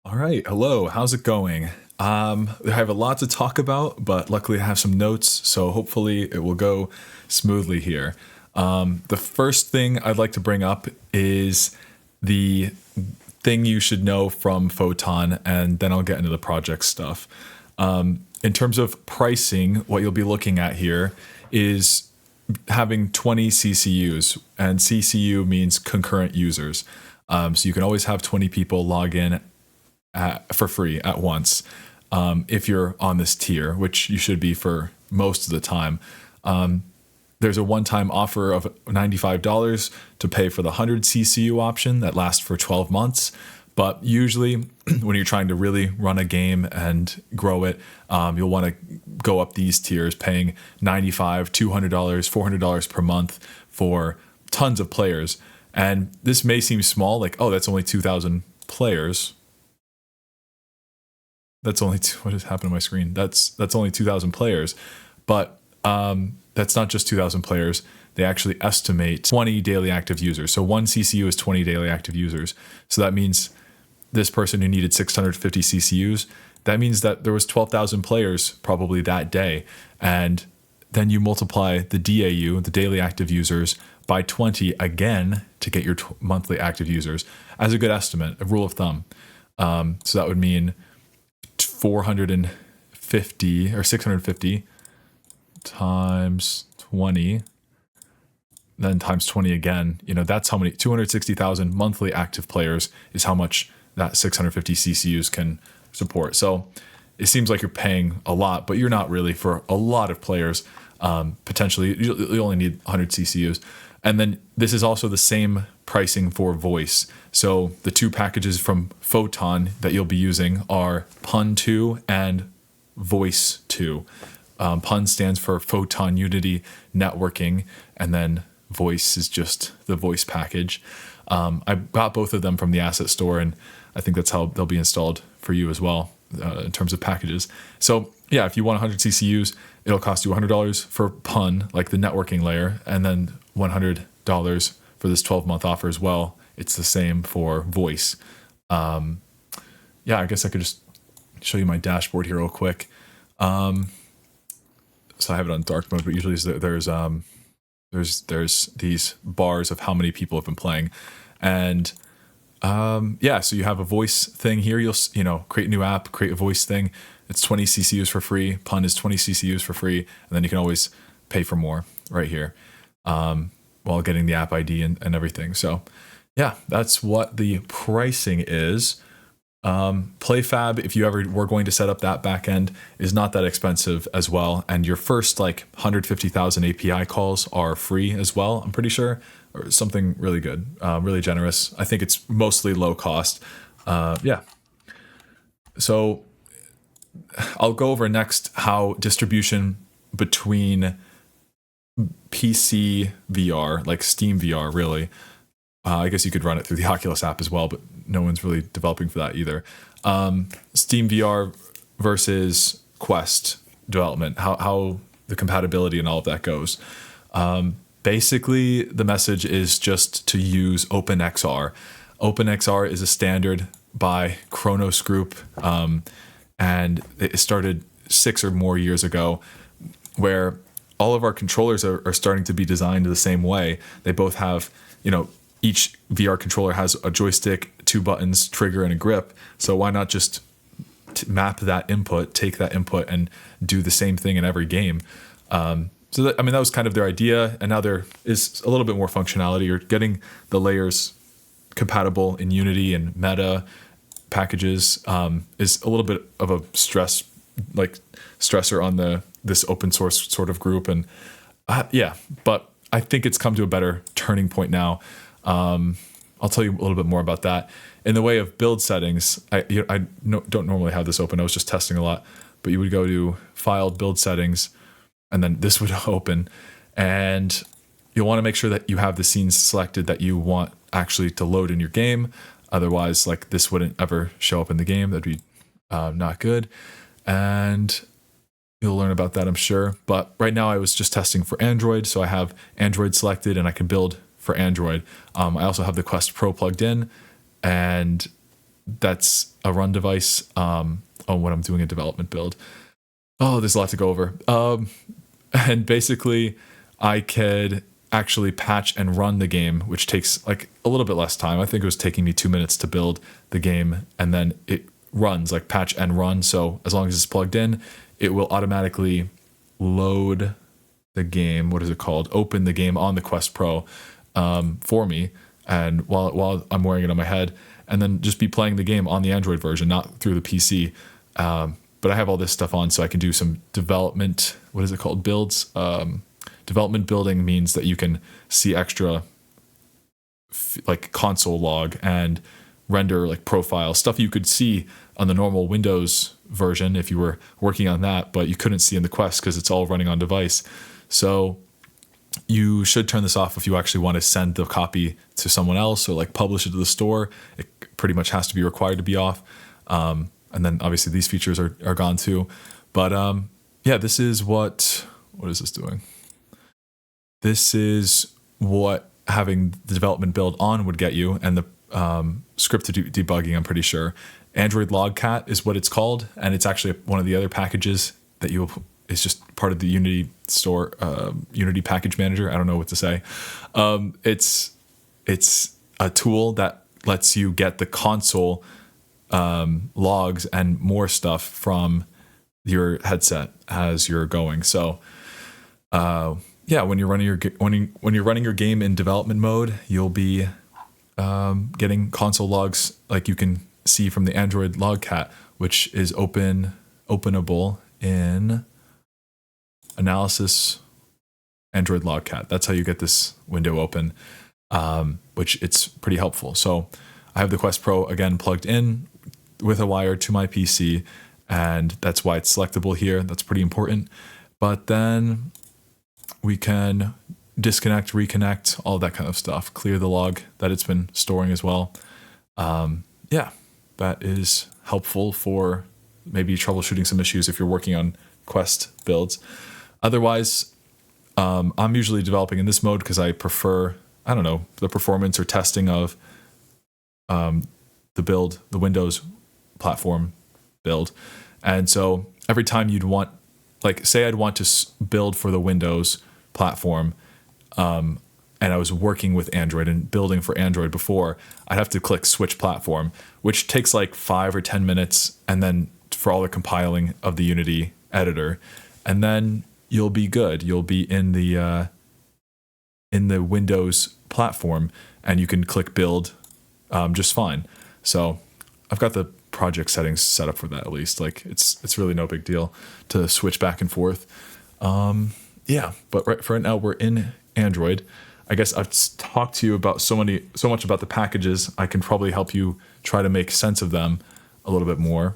All right. Hello. How's it going? I have a lot to talk about, but luckily I have some notes, so hopefully it will go smoothly here. The first thing I'd like to bring up is the thing you should know from Photon, and then I'll get into the project stuff. In terms of pricing, what you'll be looking at here is having 20 CCUs, and CCU means concurrent users. So you can always have 20 people log in for free at once if you're on this tier, which you should be for most of the time. There's a one-time offer of $95 to pay for the 100 CCU option that lasts for 12 months. But usually when you're trying to really run a game and grow it, you'll want to go up these tiers, paying $95, $200, $400 per month for tons of players. And this may seem small, like, oh, that's only 2,000 players. That's only what has happened to my screen? That's only 2,000 players, but that's not just 2,000 players. They actually estimate 20 daily active users. So one CCU is 20 daily active users. So that means this person who needed 650 CCUs, that means that there was 12,000 players probably that day. And then you multiply the DAU, the daily active users, by 20 again to get your monthly active users as a good estimate, a rule of thumb. So that would mean 450 or 650 times 20, then times 20 again. That's how many 260,000 monthly active players is how much that 650 CCUs can support. So it seems like you're paying a lot, but you're not really for a lot of players. Potentially, you only need 100 CCUs. And then this is also the same pricing for voice. So the two packages from Photon that you'll be using are Pun 2 and Voice 2. Pun stands for Photon Unity Networking, and then Voice is just the voice package. I got both of them from the asset store, and I think that's how they'll be installed for you as well in terms of packages. So yeah, if you want 100 CCUs, it'll cost you $100 for Pun, like the networking layer, and then $100 for this 12-month offer as well. It's the same for voice. Yeah, I guess I could just show you my dashboard here real quick. So I have it on dark mode, but usually there's these bars of how many people have been playing, and yeah, so you have a voice thing here. You'll create a new app, create a voice thing. It's 20 CCUs for free. Pun is 20 CCUs for free, and then you can always pay for more right here while getting the app ID and everything. So yeah, that's what the pricing is. PlayFab, if you ever were going to set up that backend, is not that expensive as well, and your first 150,000 API calls are free as well, I'm pretty sure, or something really good, really generous. I think it's mostly low cost. Yeah, so I'll go over next how distribution between PC VR, like Steam VR, really. I guess you could run it through the Oculus app as well, but no one's really developing for that either. Steam VR versus Quest development, how the compatibility and all of that goes. Basically, the message is just to use OpenXR. OpenXR is a standard by Kronos Group, and it started 6 or more years ago, where all of our controllers are starting to be designed the same way. They both have, each VR controller has a joystick, 2 buttons, trigger, and a grip. So why not just map that input, take that input, and do the same thing in every game? So that was kind of their idea, and now there is a little bit more functionality. You're getting the layers compatible in Unity and Meta packages. Is a little bit of a stressor on this open source sort of group, and yeah, but I think it's come to a better turning point now. I'll tell you a little bit more about that. In the way of build settings, I don't normally have this open. I was just testing a lot, but you would go to File, Build Settings, and then this would open, and you'll want to make sure that you have the scenes selected that you want actually to load in your game. Otherwise, this wouldn't ever show up in the game. That'd be not good. And you'll learn about that, I'm sure. But right now I was just testing for Android, so I have Android selected and I can build for Android. I also have the Quest Pro plugged in, and that's a run device when I'm doing a development build. Oh, there's a lot to go over. And basically, I could actually patch and run the game, which takes like a little bit less time. I think it was taking me 2 minutes to build the game, and then it runs like patch and run. So as long as it's plugged in, it will automatically load the game. What is it called? Open the game on the Quest Pro for me, and while I'm wearing it on my head, and then just be playing the game on the Android version, not through the PC. But I have all this stuff on, so I can do some development. What is it called? Builds. Development building means that you can see extra like console log and render like profile stuff you could see on the normal Windows version if you were working on that, but you couldn't see in the Quest because it's all running on device. So you should turn this off if you actually want to send the copy to someone else or like publish it to the store. It pretty much has to be required to be off. And then obviously these features are gone too. But yeah, this is what is this doing? This is what having the development build on would get you, and the scripted debugging, I'm pretty sure. Android Logcat is what it's called, and it's actually one of the other packages that it's just part of the Unity store, Unity Package Manager. I don't know what to say. It's a tool that lets you get the console logs and more stuff from your headset as you're going. So yeah, when you're running your game in development mode, you'll be getting console logs like you can see from the Android Logcat, which is openable in Analysis Android Logcat. That's how you get this window open, which it's pretty helpful. So I have the Quest Pro again plugged in with a wire to my PC, and that's why it's selectable here. That's pretty important. But then we can disconnect, reconnect, all that kind of stuff, clear the log that it's been storing as well. Yeah, that is helpful for maybe troubleshooting some issues if you're working on Quest builds. Otherwise, I'm usually developing in this mode because I prefer, I don't know, the performance or testing of the build, the Windows platform build. And so every time you'd want, like say I'd want to build for the Windows platform, and I was working with Android and building for Android before, I'd have to click switch platform, which takes like 5 or 10 minutes, and then for all the compiling of the Unity editor, and then you'll be good. You'll be in the Windows platform, and you can click build just fine. So I've got the project settings set up for that at least. Like it's really no big deal to switch back and forth. Yeah, but right now we're in Android. I guess I've talked to you about so much about the packages. I can probably help you try to make sense of them a little bit more.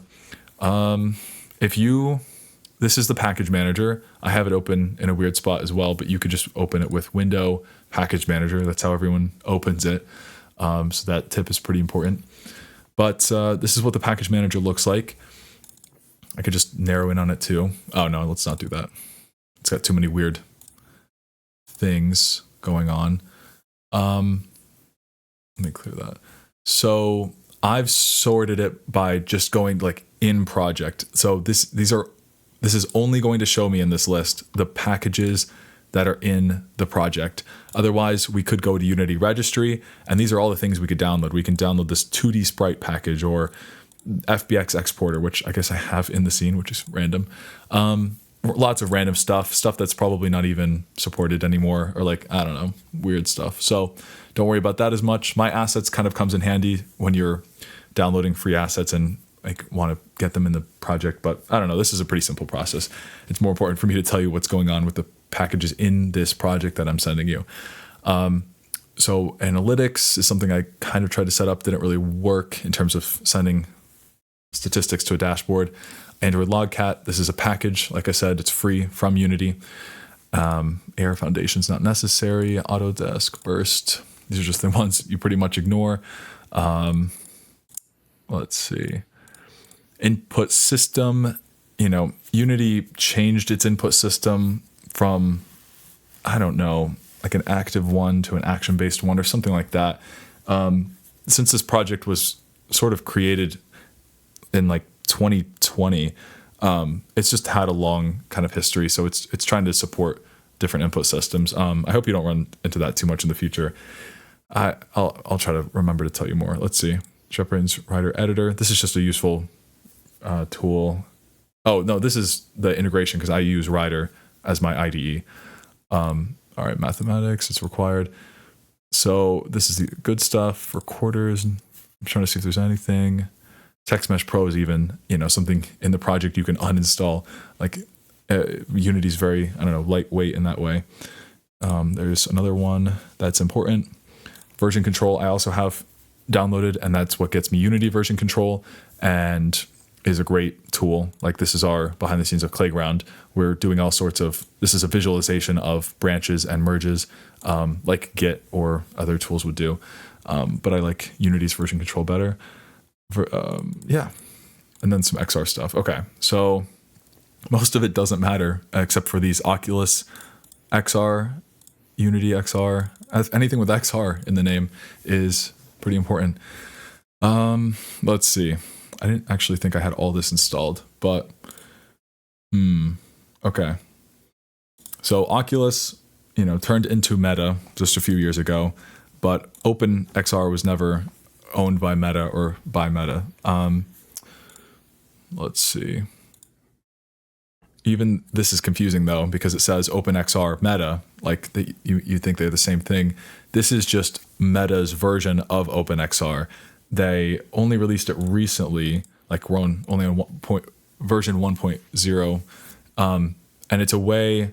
This is the package manager. I have it open in a weird spot as well, but you could just open it with Window Package Manager. That's how everyone opens it. So that tip is pretty important. But this is what the package manager looks like. I could just narrow in on it too. Oh no, let's not do that. It's got too many weird things going on. Let me clear that. So I've sorted it by just going like in project. So this is only going to show me in this list the packages that are in the project. Otherwise, we could go to Unity Registry, and these are all the things we could download. We can download this 2D sprite package or FBX exporter, which I guess I have in the scene, which is random. Lots of random stuff that's probably not even supported anymore, or like, I don't know, weird stuff. So don't worry about that as much. My assets kind of comes in handy when you're downloading free assets and like want to get them in the project. But I don't know, this is a pretty simple process. It's more important for me to tell you what's going on with the packages in this project that I'm sending you. So analytics is something I kind of tried to set up, didn't really work in terms of sending statistics to a dashboard. Android Logcat, this is a package. Like I said, it's free from Unity. AR Foundation's not necessary. Autodesk, Burst, these are just the ones you pretty much ignore. Let's see. Input system, Unity changed its input system from, I don't know, like an active one to an action-based one or something like that. Since this project was sort of created in like 2020. It's just had a long kind of history, so it's trying to support different input systems. I hope you don't run into that too much in the future. I'll try to remember to tell you more. Let's see. JetBrains Rider Editor. This is just a useful tool. Oh no, this is the integration because I use Rider as my IDE. All right, mathematics, it's required. So this is the good stuff. Recorders. I'm trying to see if there's anything. TextMesh Pro is even, something in the project you can uninstall. Like Unity's very, lightweight in that way. There's another one that's important. Version control I also have downloaded, and that's what gets me Unity version control, and is a great tool. Like this is our behind the scenes of Playground. We're doing all sorts of, this is a visualization of branches and merges, like Git or other tools would do. But I like Unity's version control better. Yeah. And then some XR stuff. Okay. So most of it doesn't matter except for these Oculus XR, Unity XR. Anything with XR in the name is pretty important. Let's see. I didn't actually think I had all this installed, but okay. So Oculus, turned into Meta just a few years ago, but OpenXR was never owned by Meta or by Meta. Let's see. Even this is confusing though, because it says OpenXR Meta, like you think they're the same thing. This is just Meta's version of OpenXR. They only released it recently, like we're only on version 1.0. And it's a way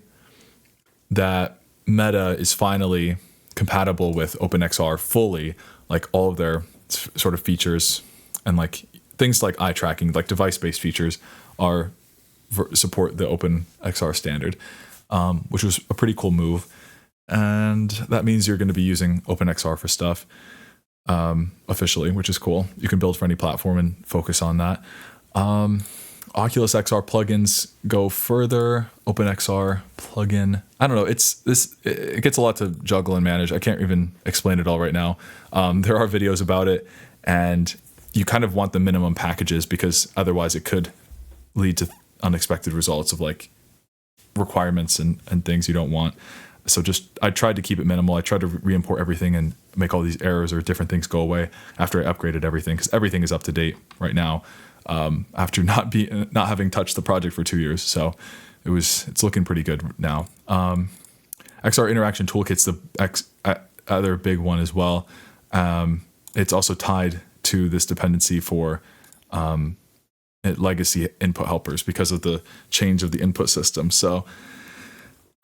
that Meta is finally compatible with OpenXR fully, like all of their sort of features and like things like eye tracking, like device-based features are support the OpenXR standard, which was a pretty cool move. And that means you're going to be using OpenXR for stuff officially, which is cool. You can build for any platform and focus on that. Oculus XR plugins go further. OpenXR plugin, I don't know. It gets a lot to juggle and manage. I can't even explain it all right now. There are videos about it, and you kind of want the minimum packages because otherwise it could lead to unexpected results of like requirements and things you don't want. So I tried to keep it minimal. I tried to re-import everything and make all these errors or different things go away after I upgraded everything, because everything is up to date right now after not having touched the project for 2 years. So it's looking pretty good now. XR Interaction Toolkit's the other big one as well. It's also tied to this dependency for legacy input helpers because of the change of the input system. So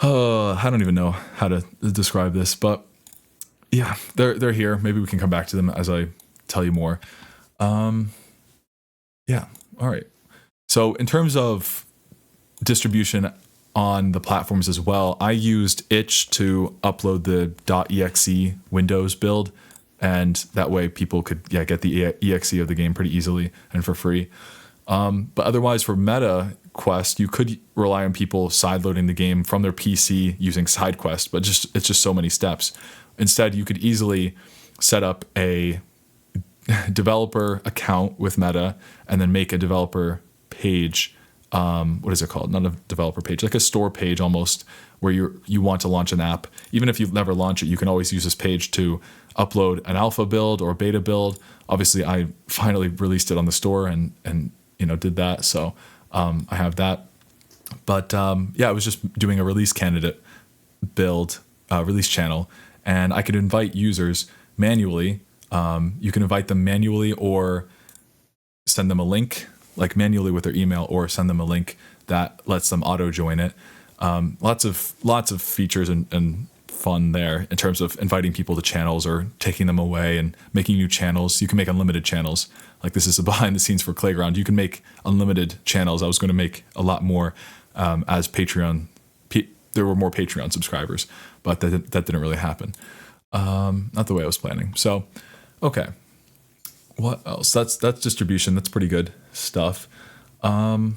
I don't even know how to describe this, but yeah, they're here. Maybe we can come back to them as I tell you more. Yeah. All right. So in terms of distribution on the platforms as well, I used Itch to upload the .exe Windows build, and that way people could get the exe of the game pretty easily and for free. But otherwise for Meta Quest, you could rely on people sideloading the game from their PC using SideQuest, but it's just so many steps. Instead, you could easily set up a developer account with Meta and then make a developer page. What is it called? Not a developer page, like a store page almost, where you want to launch an app. Even if you've never launched it, you can always use this page to upload an alpha build or a beta build. Obviously, I finally released it on the store and did that. So I have that. But I was just doing a release candidate build, release channel, and I could invite users manually. You can invite them manually or send them a link, like manually with their email, or send them a link that lets them auto join it. Lots of features and fun there in terms of inviting people to channels or taking them away and making new channels. You can make unlimited channels. Like this is the behind the scenes for Playground. You can make unlimited channels. I was going to make a lot more as Patreon. There were more Patreon subscribers, but that didn't really happen. Not the way I was planning. So, okay. What else? That's distribution. That's pretty good stuff. All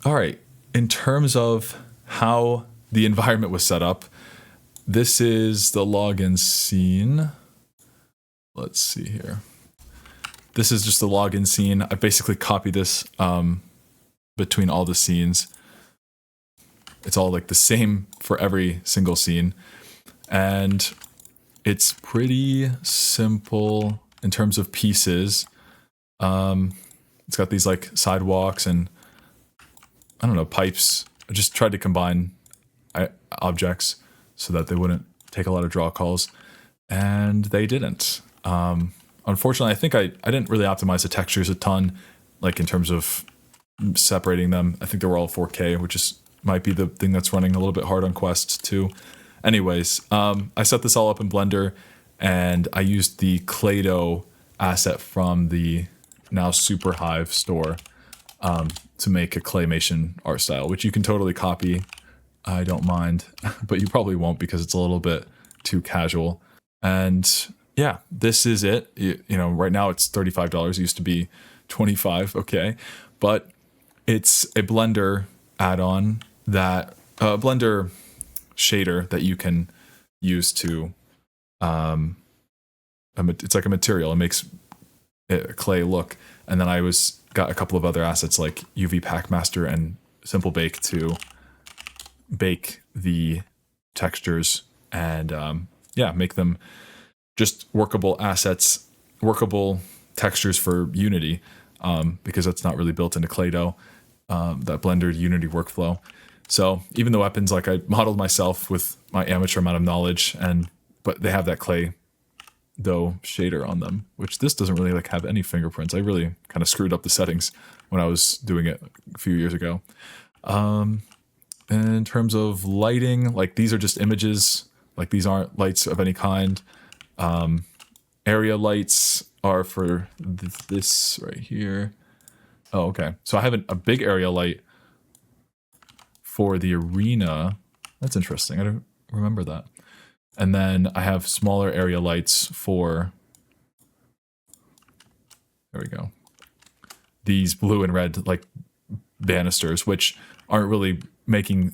right. In terms of how the environment was set up, this is the login scene. Let's see here. this is just the login scene. I basically copied this between all the scenes. It's all like the same for every single scene. And it's pretty simple in terms of pieces. It's got these like sidewalks and I don't know, pipes. I just tried to combine objects so that they wouldn't take a lot of draw calls, and they didn't. Unfortunately, I think I didn't really optimize the textures a ton, like in terms of separating them. I think they were all 4K, which is might be the thing that's running a little bit hard on Quest 2. Anyways, I set this all up in Blender, and I used the Clado asset from the now Superhive store to make a claymation art style, which you can totally copy. I don't mind, but you probably won't because it's a little bit too casual. And yeah, this is it. You know, right now it's $35. It used to be $25. Okay, but it's a Blender add-on that Blender shader that you can use to it's like a material. It makes a clay look. And then I got a couple of other assets like UV Packmaster and Simple Bake to bake the textures and make them just workable assets, workable textures for Unity, because that's not really built into Clado, that Blender Unity workflow. So even the weapons, like I modeled myself with my amateur amount of knowledge, but they have that clay dough shader on them, which this doesn't really like have any fingerprints. I really kind of screwed up the settings when I was doing it a few years ago. In terms of lighting, like these are just images, like these aren't lights of any kind. Area lights are for this right here. Oh, okay. So I have a big area light for the arena. That's interesting. I don't remember that. And then I have smaller area lights for, there we go, these blue and red like banisters, which aren't really making,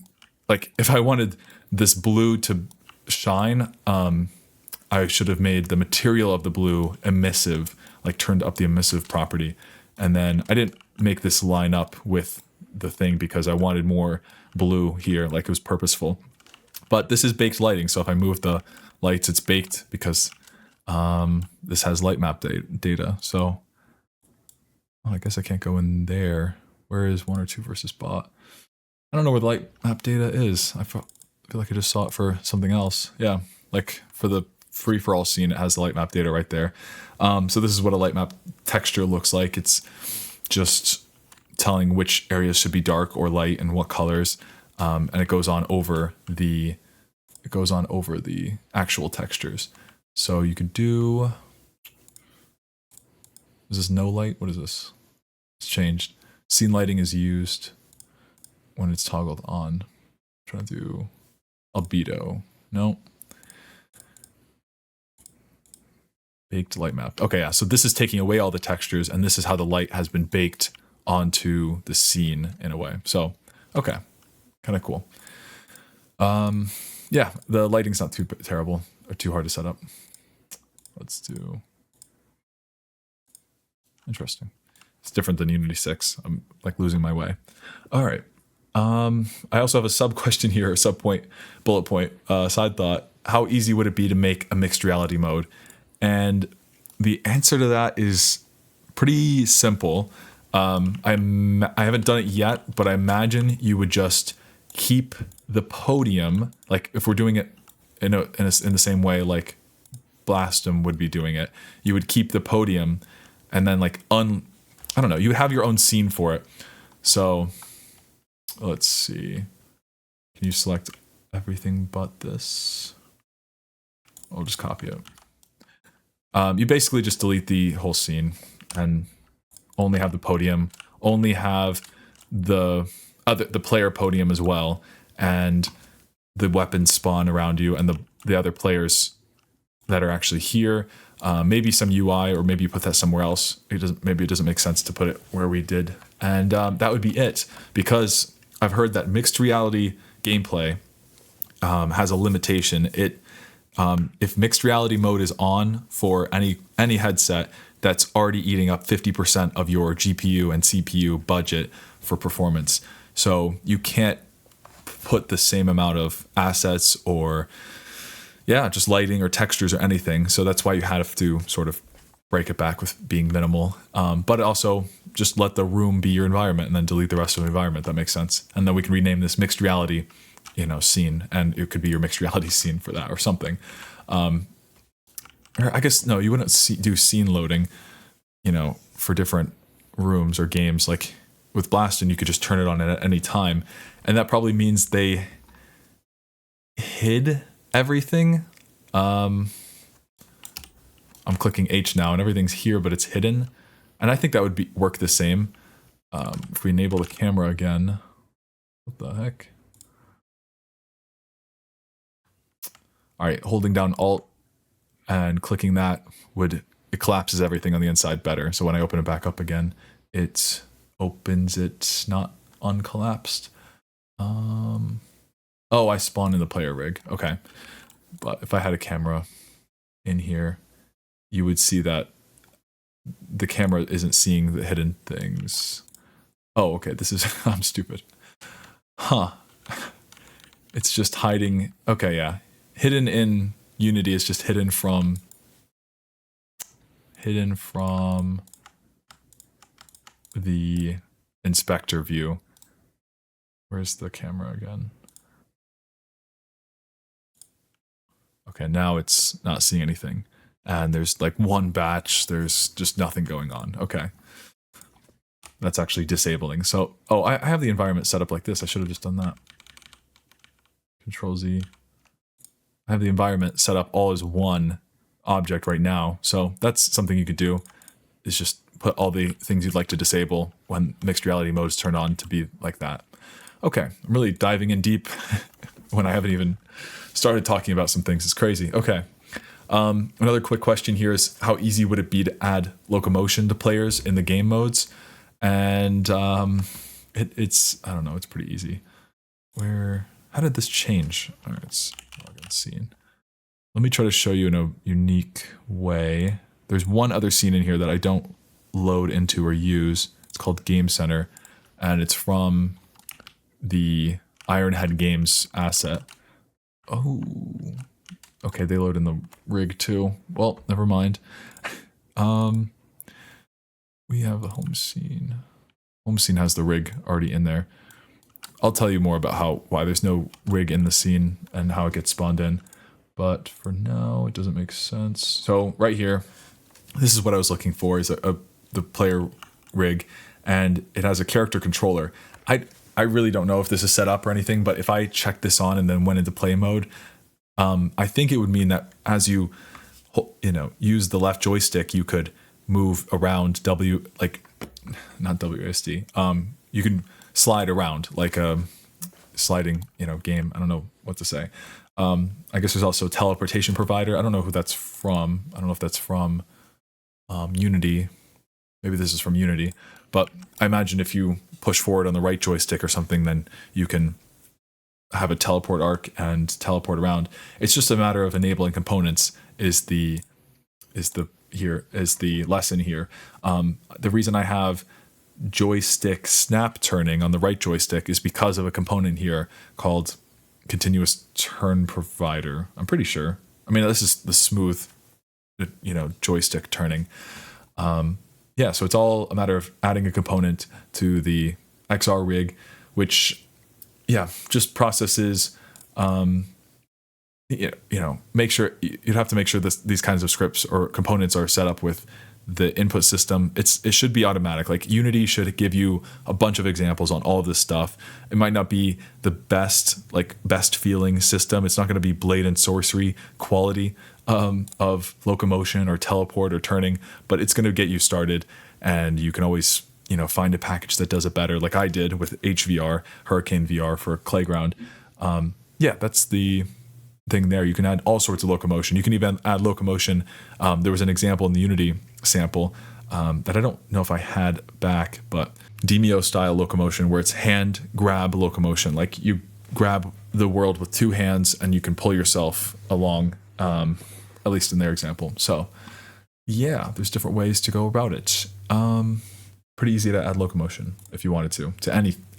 like if I wanted this blue to shine, I should have made the material of the blue emissive, like turned up the emissive property. And then I didn't make this line up with the thing because I wanted more blue here, like it was purposeful. But this is baked lighting, so if I move the lights, it's baked because this has light map data. So I guess I can't go in there. Where is 1 or 2 versus bot? I don't know where the light map data is. I feel like I just saw it for something else. Yeah, like for the free-for-all scene, it has the light map data right there. So this is what a light map texture looks like. It's just telling which areas should be dark or light and what colors. And it goes on over the actual textures. So you could do, is this no light? What is this? It's changed. Scene lighting is used when it's toggled on. I'm trying to do albedo. No. Baked light map. Okay, yeah. So this is taking away all the textures, and this is how the light has been baked onto the scene in a way. So, okay. Kind of cool. Yeah, the lighting's not too terrible or too hard to set up. Let's do. Interesting. It's different than Unity 6. I'm like losing my way. All right. I also have a sub question here, a sub point, bullet point, side thought. How easy would it be to make a mixed reality mode? And the answer to that is pretty simple. I haven't done it yet, but I imagine you would just keep the podium, like if we're doing it in the same way like Blastum would be doing it, you would keep the podium and then like I don't know, you would have your own scene for it. So let's see. Can you select everything but this? I'll just copy it. You basically just delete the whole scene and only have the podium, only have the player podium as well, and the weapons spawn around you and the other players that are actually here. Maybe some UI, or maybe you put that somewhere else. Maybe it doesn't make sense to put it where we did. And that would be it, because I've heard that mixed reality gameplay has a limitation. If mixed reality mode is on for any headset, that's already eating up 50% of your GPU and CPU budget for performance. So you can't put the same amount of assets or just lighting or textures or anything. So that's why you have to sort of break it back with being minimal. But also just let the room be your environment and then delete the rest of the environment. That makes sense. And then we can rename this mixed reality, scene, and it could be your mixed reality scene for that or something. Or I guess, no, you wouldn't do scene loading, for different rooms or games. Like with Blaston, you could just turn it on at any time. And that probably means they hid everything. I'm clicking H now and everything's here, but it's hidden. And I think that would work the same. If we enable the camera again, what the heck? All right, holding down Alt and clicking that it collapses everything on the inside better. So when I open it back up again, it opens it not uncollapsed. Oh, I spawned in the player rig. Okay. But if I had a camera in here, you would see that the camera isn't seeing the hidden things. Oh, okay. This is, I'm stupid. Huh. It's just hiding. Okay, yeah. Hidden in Unity is just hidden from the inspector view. Where's the camera again? Okay, now it's not seeing anything. And there's like one batch, there's just nothing going on. Okay. That's actually disabling. So, I have the environment set up like this. I should have just done that. Control Z. I have the environment set up all as one object right now. So that's something you could do, is just put all the things you'd like to disable when mixed reality mode is turned on to be like that. Okay, I'm really diving in deep when I haven't even started talking about some things. It's crazy. Okay. Another quick question here is, how easy would it be to add locomotion to players in the game modes? And it's, I don't know, it's pretty easy. How did this change? All right, let's log in scene. Let me try to show you in a unique way. There's one other scene in here that I don't load into or use. It's called Game Center, and it's from the Ironhead Games asset. Oh, okay, they load in the rig too. Well, never mind. We have a home scene. Home scene has the rig already in there. I'll tell you more about why there's no rig in the scene and how it gets spawned in. But for now, it doesn't make sense. So right here, this is what I was looking for, is the player rig, and it has a character controller. I really don't know if this is set up or anything, but if I checked this on and then went into play mode, I think it would mean that as you use the left joystick, you could move around not WASD. You can slide around like a sliding, game. I don't know what to say. I guess there's also a teleportation provider. I don't know who that's from. I don't know if that's from Unity. Maybe this is from Unity. But I imagine if you push forward on the right joystick or something, then you can have a teleport arc and teleport around. It's just a matter of enabling components is the lesson here. The reason I have joystick snap turning on the right joystick is because of a component here called continuous turn provider. I'm pretty sure. I mean, this is the smooth, joystick turning. So it's all a matter of adding a component to the XR rig, which, just processes, make sure, you'd have to make sure these kinds of scripts or components are set up with the input system. It should be automatic. Like Unity should give you a bunch of examples on all of this stuff. It might not be the best feeling system. It's not going to be Blade and Sorcery quality of locomotion or teleport or turning, but it's going to get you started, and you can always find a package that does it better, like I did with HVR, Hurricane VR for Playground. That's the thing there. You can add all sorts of locomotion. You can even add locomotion. There was an example in the Unity sample that I don't know if I had back, but Demio style locomotion, where it's hand grab locomotion. Like you grab the world with two hands and you can pull yourself along, at least in their example. So yeah, there's different ways to go about it. Pretty easy to add locomotion if you wanted to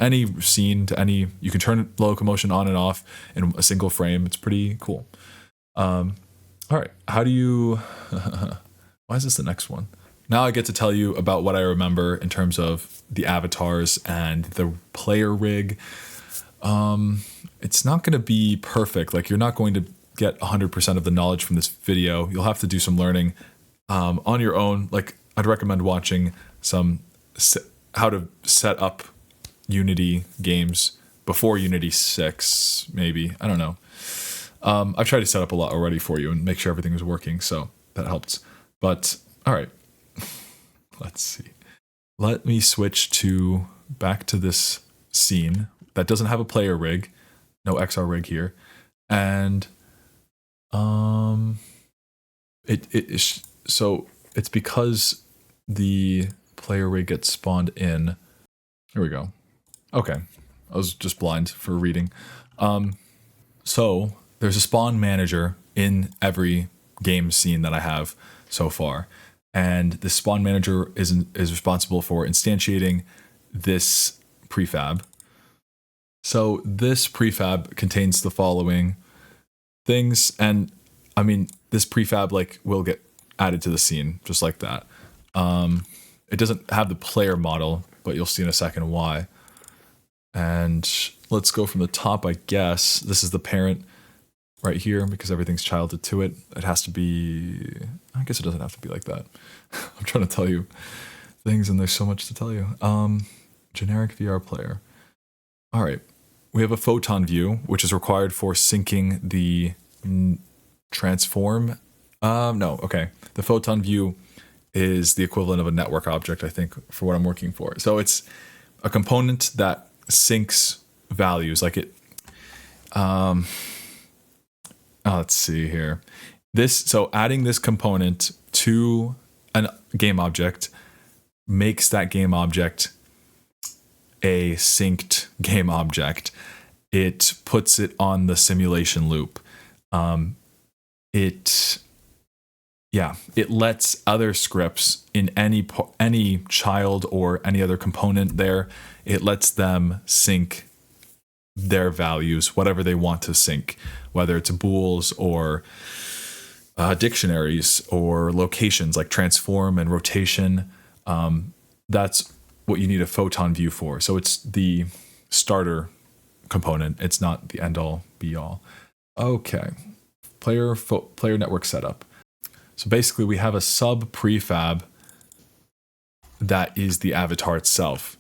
any scene, to any, you can turn locomotion on and off in a single frame. It's pretty cool. All right, how do you why is this the next one? Now I get to tell you about what I remember in terms of the avatars and the player rig. It's not going to be perfect. Like, you're not going to get 100% of the knowledge from this video. You'll have to do some learning on your own. Like, I'd recommend watching some how to set up Unity games before Unity 6, maybe. I don't know. I've tried to set up a lot already for you and make sure everything was working, so that helps. But all right, let's see. Let me switch back to this scene that doesn't have a player rig, no XR rig here, and so it's because the player rig gets spawned in. Here we go. Okay, I was just blind for reading. So there's a spawn manager in every game scene that I have so far, and the spawn manager is responsible for instantiating this prefab. So this prefab contains the following things, and I mean, this prefab like will get added to the scene just like that. It doesn't have the player model, but you'll see in a second why. And let's go from the top, I guess. This is the parent right here, because everything's childed to it. It has to be, I guess it doesn't have to be like that. I'm trying to tell you things and there's so much to tell you. Generic VR player. All right, we have a photon view, which is required for syncing the transform. No, okay. The photon view is the equivalent of a network object, I think, for what I'm working for. So it's a component that syncs values, like it. Let's see here. So adding this component to a game object makes that game object a synced game object. It puts it on the simulation loop. It lets other scripts in any child or any other component there, it lets them sync their values, whatever they want to sync, whether it's bools or dictionaries or locations like transform and rotation. That's what you need a photon view for. So it's the starter component. It's not the end all be all. Okay. Player network setup. So basically we have a sub prefab that is the avatar itself.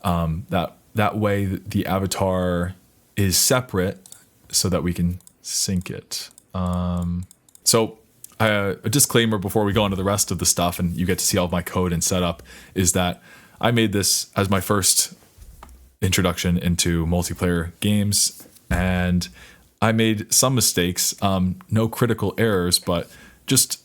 That way the avatar is separate so that we can sync it. So a disclaimer before we go into the rest of the stuff and you get to see all of my code and setup is that I made this as my first introduction into multiplayer games, and I made some mistakes, no critical errors, but just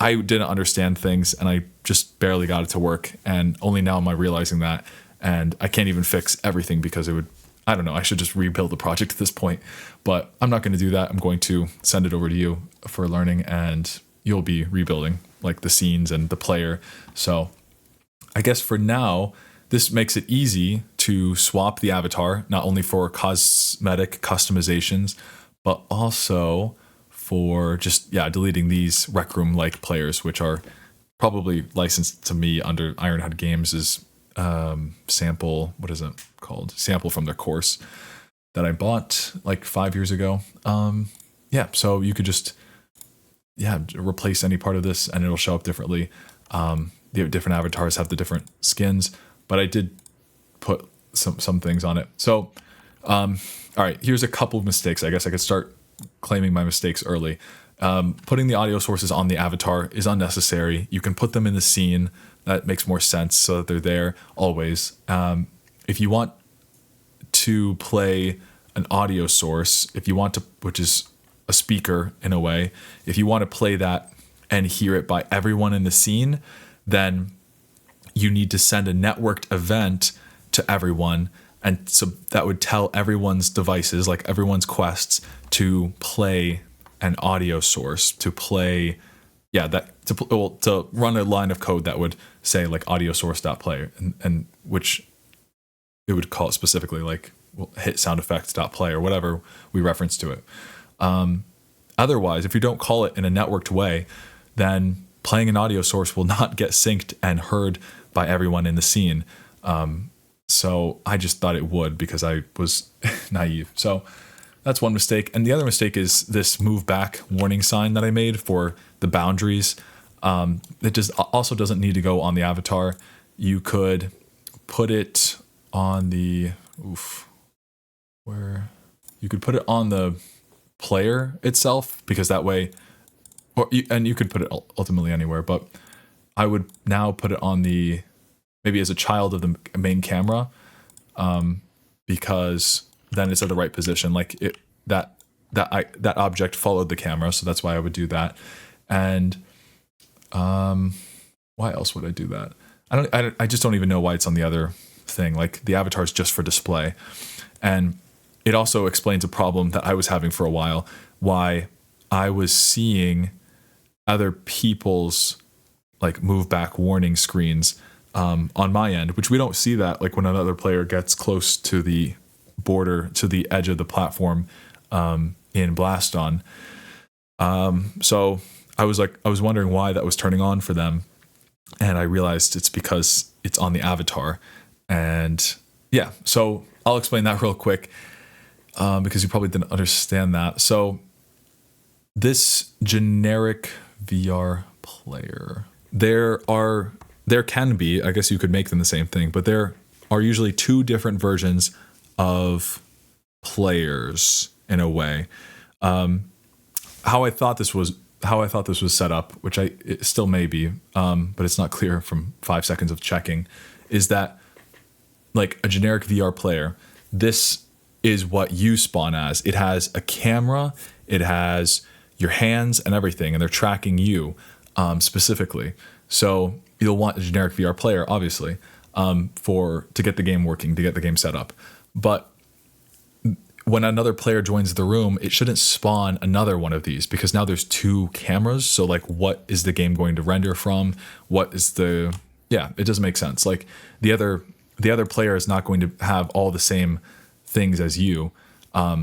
I didn't understand things and I just barely got it to work, and only now am I realizing that, and I can't even fix everything because it would, I don't know, I should just rebuild the project at this point, but I'm not going to do that. I'm going to send it over to you for learning, and you'll be rebuilding like the scenes and the player. So I guess for now, this makes it easy to swap the avatar, not only for cosmetic customizations, but also for just, deleting these Rec Room-like players, which are probably licensed to me under Ironhead Games as sample, what is it called? Sample from their course that I bought like 5 years ago. So you could just, replace any part of this and it'll show up differently. The different avatars have the different skins, but I did put some things on it. So, all right, here's a couple of mistakes. I guess I could start claiming my mistakes early. Putting the audio sources on the avatar is unnecessary. You can put them in the scene. That makes more sense so that they're there always. If you want to play an audio source, which is a speaker in a way, if you want to play that and hear it by everyone in the scene, then you need to send a networked event to everyone. And so that would tell everyone's devices, like everyone's Quests, to play an audio source, to play, to run a line of code that would say like audio source dot play, and which it would call it specifically like hit sound effects dot play or whatever we reference to it. Otherwise, if you don't call it in a networked way, then playing an audio source will not get synced and heard by everyone in the scene. So I just thought it would because I was naive. So that's one mistake. And the other mistake is this move back warning sign that I made for the boundaries. It just also doesn't need to go on the avatar. You could put it on the where you could put it on the player itself, because that way, and you could put it ultimately anywhere, but I would now put it on the, maybe as a child of the main camera, because then it's at the right position. Like that object followed the camera, so that's why I would do that. And why else would I do that? I just don't even know why it's on the other thing. Like the avatar is just for display, and it also explains a problem that I was having for a while, why I was seeing other people's like move back warning screens on my end, which we don't see that like when another player gets close to the border, to the edge of the platform in Blaston. So I was wondering why that was turning on for them, and I realized it's because it's on the avatar. And yeah, so I'll explain that real quick, because you probably didn't understand that. So this generic VR player, there can be, I guess you could make them the same thing, but there are usually two different versions of players in a way. How I thought this was set up, which it still may be, but it's not clear from 5 seconds of checking, is that like a generic VR player, this is what you spawn as. It has a camera, it has your hands and everything, and they're tracking you specifically. So you'll want a generic VR player, obviously, to get the game working, to get the game set up. But when another player joins the room, it shouldn't spawn another one of these, because now there's two cameras. So like, what is the game going to render from? It doesn't make sense. Like the other player is not going to have all the same things as you.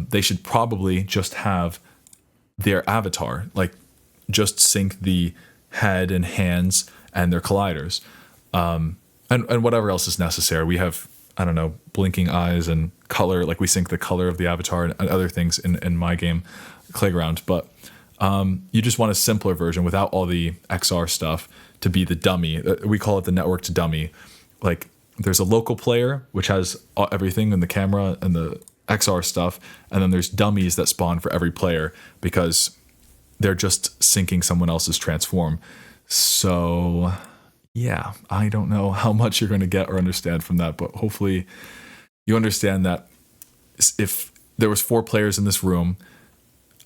They should probably just have their avatar, like just sync the head and hands and their colliders, and whatever else is necessary. We have, I don't know, blinking eyes and color, like we sync the color of the avatar and other things in my game, Playground. But you just want a simpler version without all the XR stuff to be the dummy. We call it the networked dummy. Like there's a local player, which has everything in the camera and the XR stuff, and then there's dummies that spawn for every player because they're just syncing someone else's transform. So yeah, I don't know how much you're going to get or understand from that, but hopefully you understand that if there was 4 players in this room,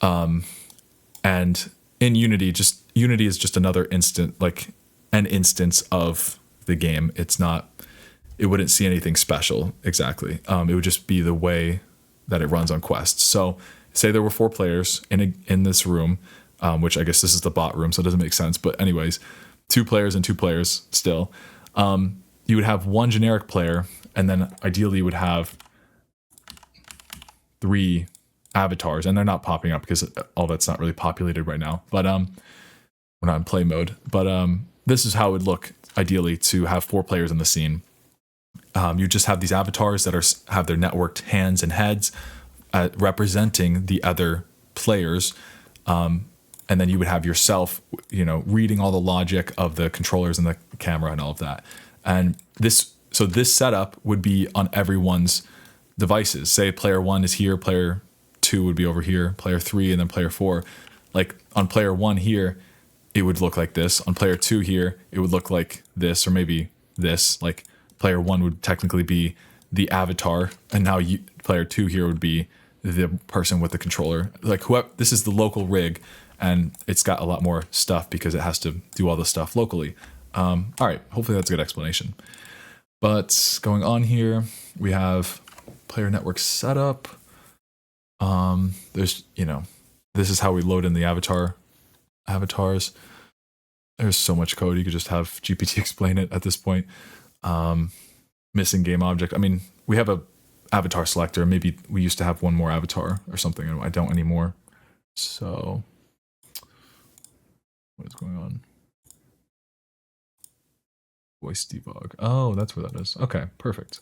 and in Unity is just another an instance of the game. It wouldn't see anything special exactly. It would just be the way that it runs on Quest. So say there were 4 players in this room, which I guess this is the bot room, so it doesn't make sense. But anyways, 2 players and 2 players still. You would have 1 generic player, and then ideally you would have 3 avatars, and they're not popping up because all that's not really populated right now. But we're not in play mode. But this is how it would look ideally to have 4 players in the scene. You just have these avatars that have their networked hands and heads representing the other players, and then you would have yourself, reading all the logic of the controllers and the camera and all of that. And this setup would be on everyone's devices. Say player 1 is here, player 2 would be over here, player 3, and then player 4. Like on player 1 here, it would look like this. On player 2 here, it would look like this, or maybe this. Like player 1 would technically be the avatar, and now player 2 here would be the person with the controller. Like this is the local rig, and it's got a lot more stuff because it has to do all the stuff locally. All right, hopefully that's a good explanation. But going on here, we have player network setup. There's, this is how we load in the avatars. there's so much code. You could just have GPT explain it at this point. Missing game object. I mean, we have a avatar selector. Maybe we used to have one more avatar or something, and I don't anymore. So what is going on? Voice debug. Oh, that's where that is. Okay, perfect.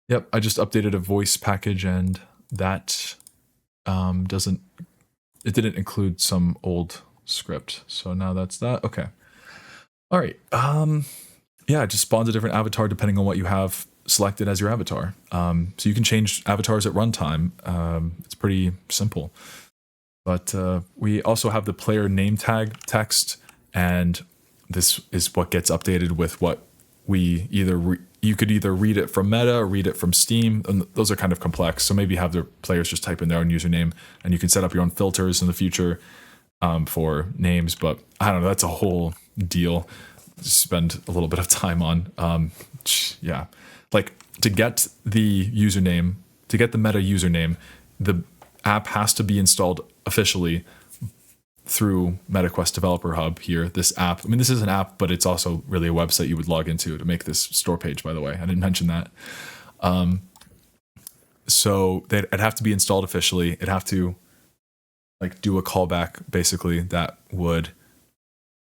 Yep, I just updated a voice package, and that it didn't include some old script. So now that's that. Okay. All right. Yeah, it just spawns a different avatar depending on what you have selected as your avatar. So you can change avatars at runtime. It's pretty simple. But we also have the player name tag text, and this is what gets updated with what we either you could either read it from Meta or read it from Steam, and those are kind of complex. So maybe have the players just type in their own username, and you can set up your own filters in the future for names. But I don't know, that's a whole deal. Spend a little bit of time on. Yeah, like to get the username, to get the Meta username, the app has to be installed officially through MetaQuest Developer Hub here. This app, I mean, this is an app, but it's also really a website you would log into to make this store page, by the way. I didn't mention that. So it'd have to be installed officially. It'd have to like do a callback, basically, that would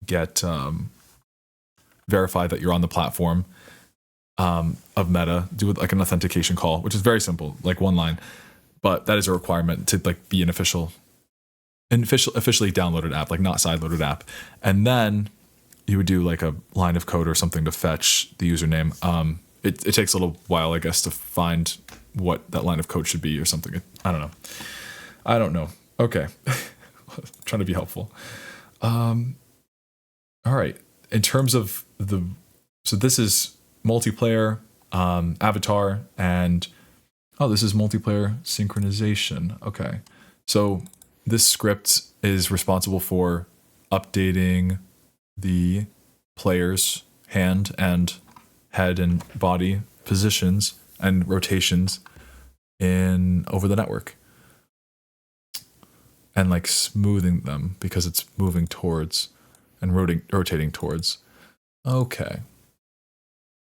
get verify that you're on the platform of Meta, do like an authentication call, which is very simple, like one line. But that is a requirement to like be an officially downloaded app, like not sideloaded app. And then you would do like a line of code or something to fetch the username. It takes a little while, I guess, to find what that line of code should be or something. I don't know. Okay. Trying to be helpful. All right. In terms of so this is multiplayer, avatar, and this is multiplayer synchronization. Okay. So this script is responsible for updating the player's hand and head and body positions and rotations over the network, and like smoothing them because it's moving towards and rotating towards. Okay.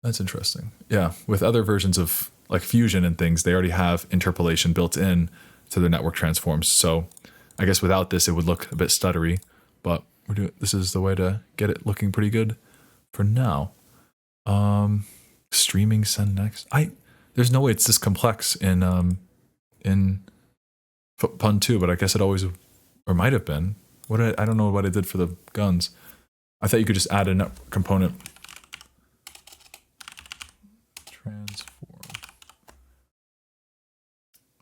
That's interesting. Yeah, with other versions of like Fusion and things, they already have interpolation built in to their network transforms. So I guess without this, it would look a bit stuttery, but this is the way to get it looking pretty good for now. Streaming send next. There's no way it's this complex in Pun 2, but I guess it always, or might have been. I don't know what I did for the guns. I thought you could just add a component.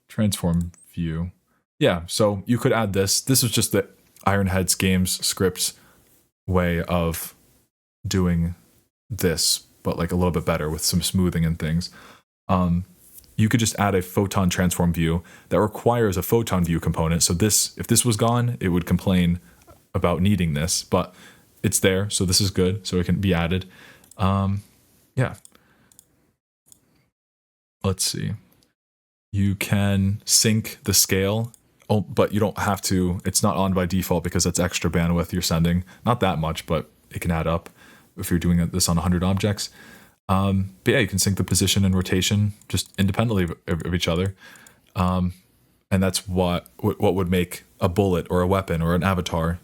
Transform view. Yeah, so you could add this. This was just the Ironheads Games script way of doing this, but like a little bit better with some smoothing and things. You could just add a photon transform view that requires a photon view component. So if this was gone, it would complain about needing this, but it's there, so this is good, so it can be added. Yeah. Let's see. You can sync the scale, but you don't have to. It's not on by default because that's extra bandwidth you're sending. Not that much, but it can add up if you're doing this on 100 objects. But yeah, you can sync the position and rotation just independently of each other. And that's what would make a bullet or a weapon or an avatar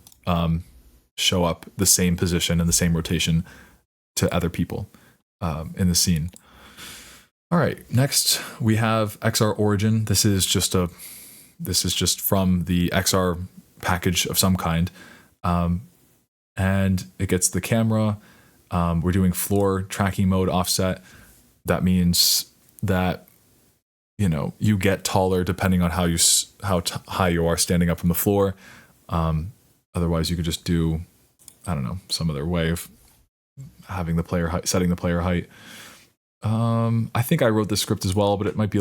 show up the same position and the same rotation to other people in the scene. All right, next we have XR Origin. This is just from the XR package of some kind, and it gets the camera. We're doing floor tracking mode offset. That means that you get taller depending on how high you are standing up from the floor. Otherwise, you could just do, I don't know, some other way of having the player height, setting the player height. I think I wrote this script as well, but it might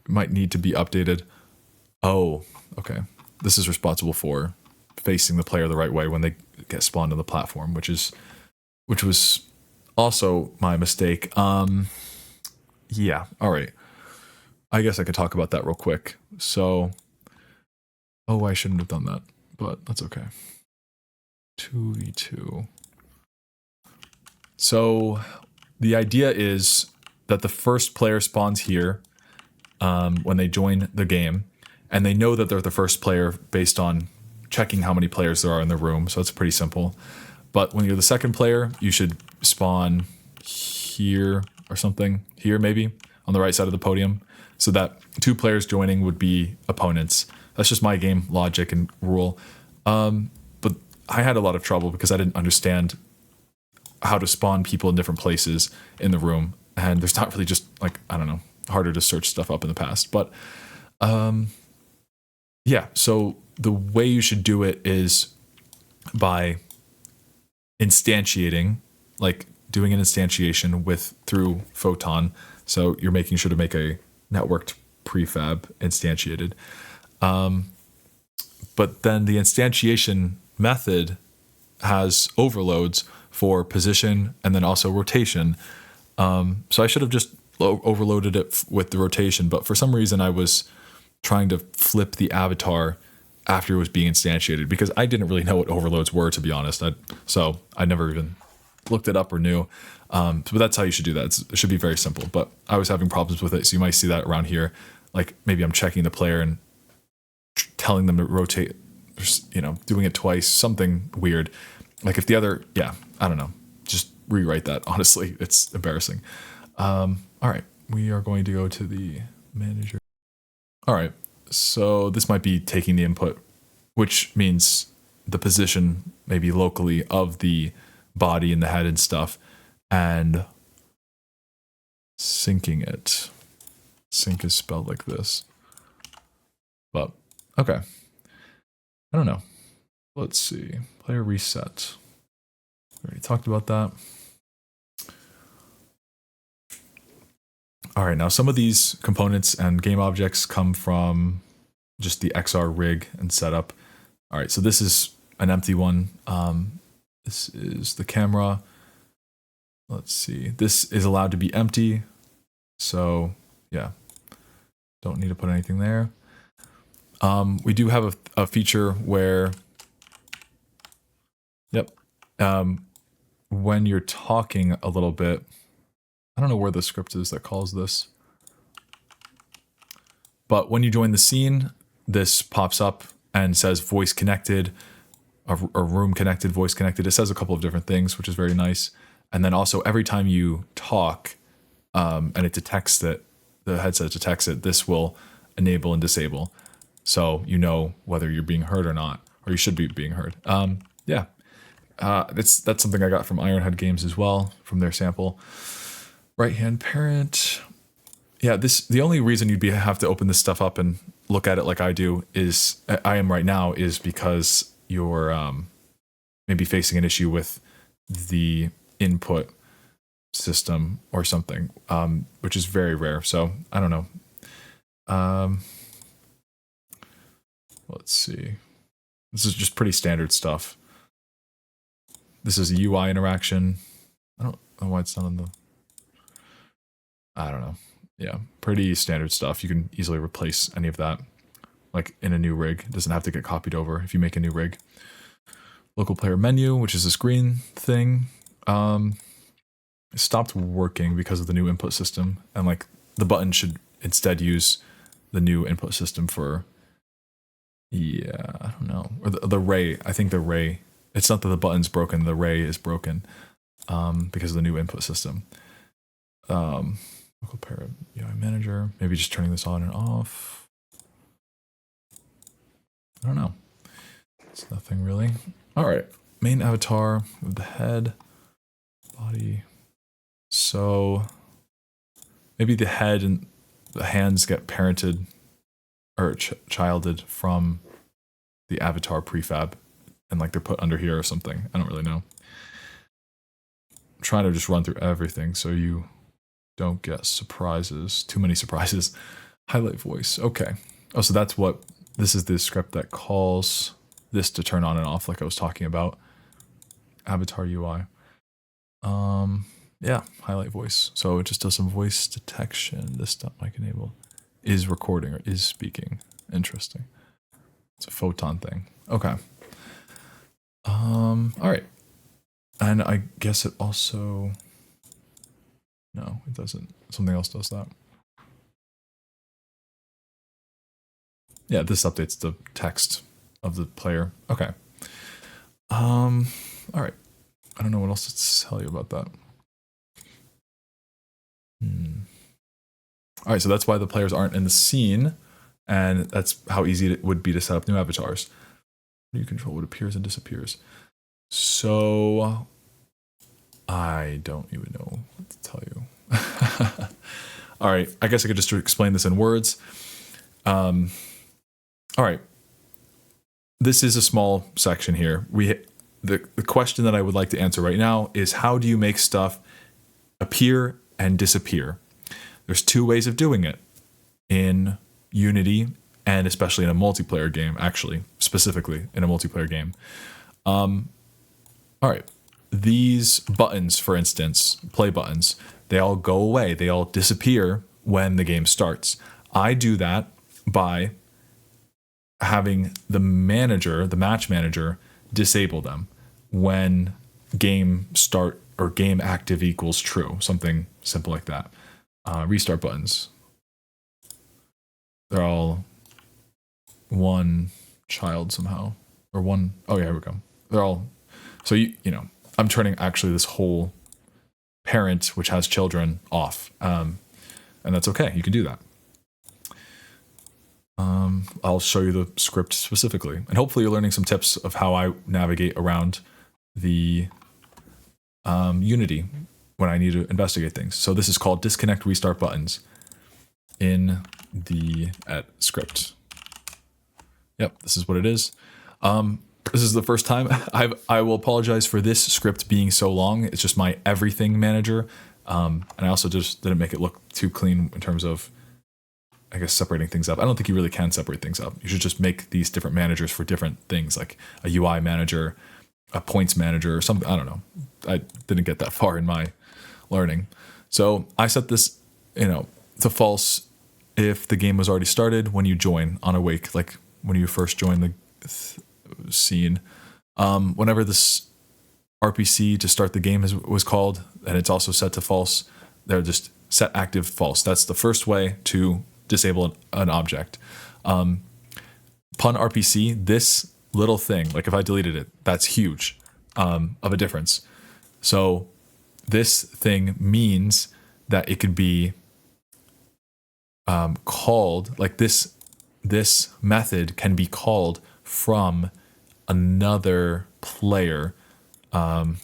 might need to be updated. Oh, okay. This is responsible for facing the player the right way when they get spawned on the platform, which was also my mistake. Yeah. All right. I guess I could talk about that real quick. So, I shouldn't have done that, but that's okay. 2v2. So the idea is that the first player spawns here when they join the game, and they know that they're the first player based on checking how many players there are in the room. So it's pretty simple. But when you're the second player, you should spawn here or something, here maybe, on the right side of the podium, so that 2 players joining would be opponents. That's just my game logic and rule. But I had a lot of trouble because I didn't understand how to spawn people in different places in the room. And there's not really just, like, I don't know, harder to search stuff up in the past. But yeah, so the way you should do it is by instantiating, like doing an instantiation through Photon. So you're making sure to make a networked prefab instantiated. But then the instantiation method has overloads for position and then also rotation. So I should have just overloaded it with the rotation, but for some reason I was trying to flip the avatar after it was being instantiated because I didn't really know what overloads were, to be honest. So I never even looked it up or knew. But that's how you should do that. It should be very simple, but I was having problems with it. So you might see that around here. Like maybe I'm checking the player and telling them to rotate, doing it twice, something weird. Like if the other, I don't know, just rewrite that. Honestly, it's embarrassing. All right, we are going to go to the manager. All right, so this might be taking the input, which means the position maybe locally of the body and the head and stuff, and syncing it. Sync is spelled like this. But, okay. I don't know. Let's see. Player reset. We already talked about that. All right, now some of these components and game objects come from just the XR rig and setup. All right, so this is an empty one. This is the camera. Let's see. This is allowed to be empty. So, yeah. Don't need to put anything there. We do have a feature where, when you're talking a little bit, I don't know where the script is that calls this, but when you join the scene, this pops up and says voice connected, or room connected, voice connected. It says a couple of different things, which is very nice. And then also every time you talk, and it detects that the headset detects it, this will enable and disable. So you know whether you're being heard or not, or you should be being heard. That's something I got from Ironhead Games as well, from their sample. Right hand parent. Yeah, the only reason you'd have to open this stuff up and look at it like I am right now is because you're maybe facing an issue with the input system or something, which is very rare. So I don't know. Let's see. This is just pretty standard stuff. This is a UI interaction. I don't know why it's not on the... I don't know. Yeah, pretty standard stuff. You can easily replace any of that, like in a new rig. It doesn't have to get copied over if you make a new rig. Local player menu, which is this green thing, it stopped working because of the new input system, and like the button should instead use the new input system for... Yeah, I don't know. Or the ray. I think the ray. It's not that the button's broken. The ray is broken because of the new input system. Local pair UI manager. Maybe just turning this on and off. I don't know. It's nothing really. All right. Main avatar with the head, body. So maybe the head and the hands get parented or childed from the avatar prefab, and like they're put under here or something. I don't really know. I'm trying to just run through everything so you don't get surprises, too many surprises. Highlight voice. Okay. Oh, so that's what this is, the script that calls this to turn on and off, like I was talking about. Avatar UI. Yeah, highlight voice. So it just does some voice detection. This stuff mic enabled. Is recording or is speaking. Interesting. It's a photon thing. Okay. All right. And I guess it also, no, it doesn't. Something else does that. Yeah, this updates the text of the player. Okay. All right. I don't know what else to tell you about that. All right, so that's why the players aren't in the scene, and that's how easy it would be to set up new avatars. You control what appears and disappears. So I don't even know what to tell you. All right, I guess I could just explain this in words. All right, this is a small section here. The question that I would like to answer right now is, how do you make stuff appear and disappear? There's two ways of doing it in Unity, and especially in a multiplayer game, actually, specifically in a multiplayer game. All right. These buttons, for instance, play buttons, they all go away. They all disappear when the game starts. I do that by having the manager, the match manager, disable them when game start or game active equals true, something simple like that. Restart buttons. They're all one child somehow, or one. Oh yeah, here we go. They're all. So you know, I'm turning actually this whole parent, which has children, off, and that's okay. You can do that. I'll show you the script specifically, and hopefully you're learning some tips of how I navigate around the Unity when I need to investigate things. So this is called disconnect restart buttons in the script. Yep, this is what it is. This is the first time. I will apologize for this script being so long. It's just my everything manager. And I also just didn't make it look too clean in terms of, I guess, separating things up. I don't think you really can separate things up. You should just make these different managers for different things, like a UI manager, a points manager, or something. I don't know. I didn't get that far in my learning. So I set this, to false if the game was already started when you join on Awake, like when you first join the scene. Whenever this RPC to start the game was called, and it's also set to false, they're just set active false. That's the first way to disable an object. Pun RPC, this little thing, like if I deleted it, that's huge of a difference. So this thing means that it could be called, like this method can be called from another player. I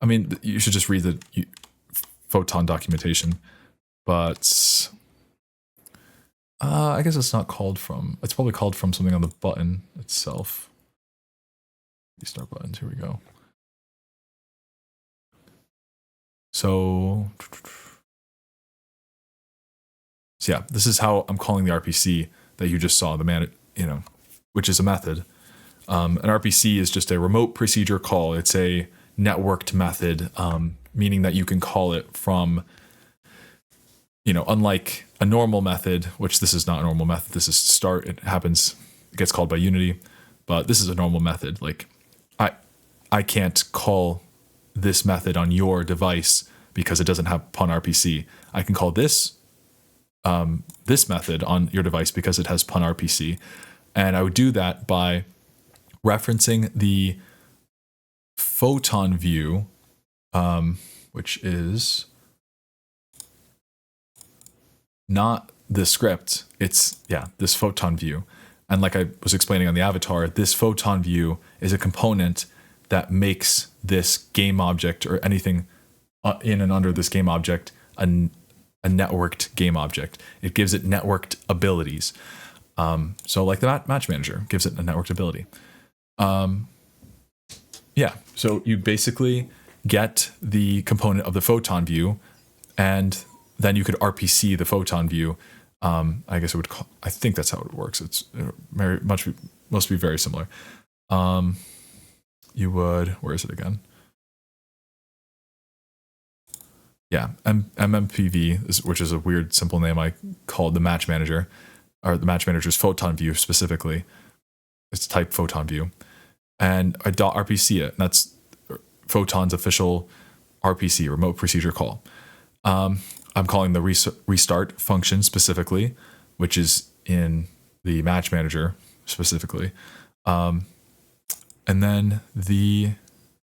mean, you should just read the Photon documentation, but I guess it's not called from, it's probably called from something on the button itself. Restart buttons, here we go. So yeah, this is how I'm calling the RPC that you just saw, which is a method. An RPC is just a remote procedure call. It's a networked method, meaning that you can call it from, unlike a normal method, which this is not a normal method. This is start. It gets called by Unity, but this is a normal method. Like I can't call this method on your device because it doesn't have pun RPC. I can call this method on your device because it has pun RPC. And I would do that by referencing the Photon view, which is not the script. It's, this Photon view. And like I was explaining on the avatar, this Photon view is a component that makes this game object or anything in and under this game object a networked game object. It gives it networked abilities. So like the match manager gives it a networked ability. So you basically get the component of the Photon view, and then you could RPC the Photon view. I guess I think that's how it works. It's must be very similar. You would, where is it again? Yeah, MMPV, which is a weird simple name I called the match manager, or the match manager's Photon view specifically. It's type Photon view. and I .rpc it. And that's Photon's official RPC, remote procedure call. I'm calling the restart function specifically, which is in the match manager specifically. And then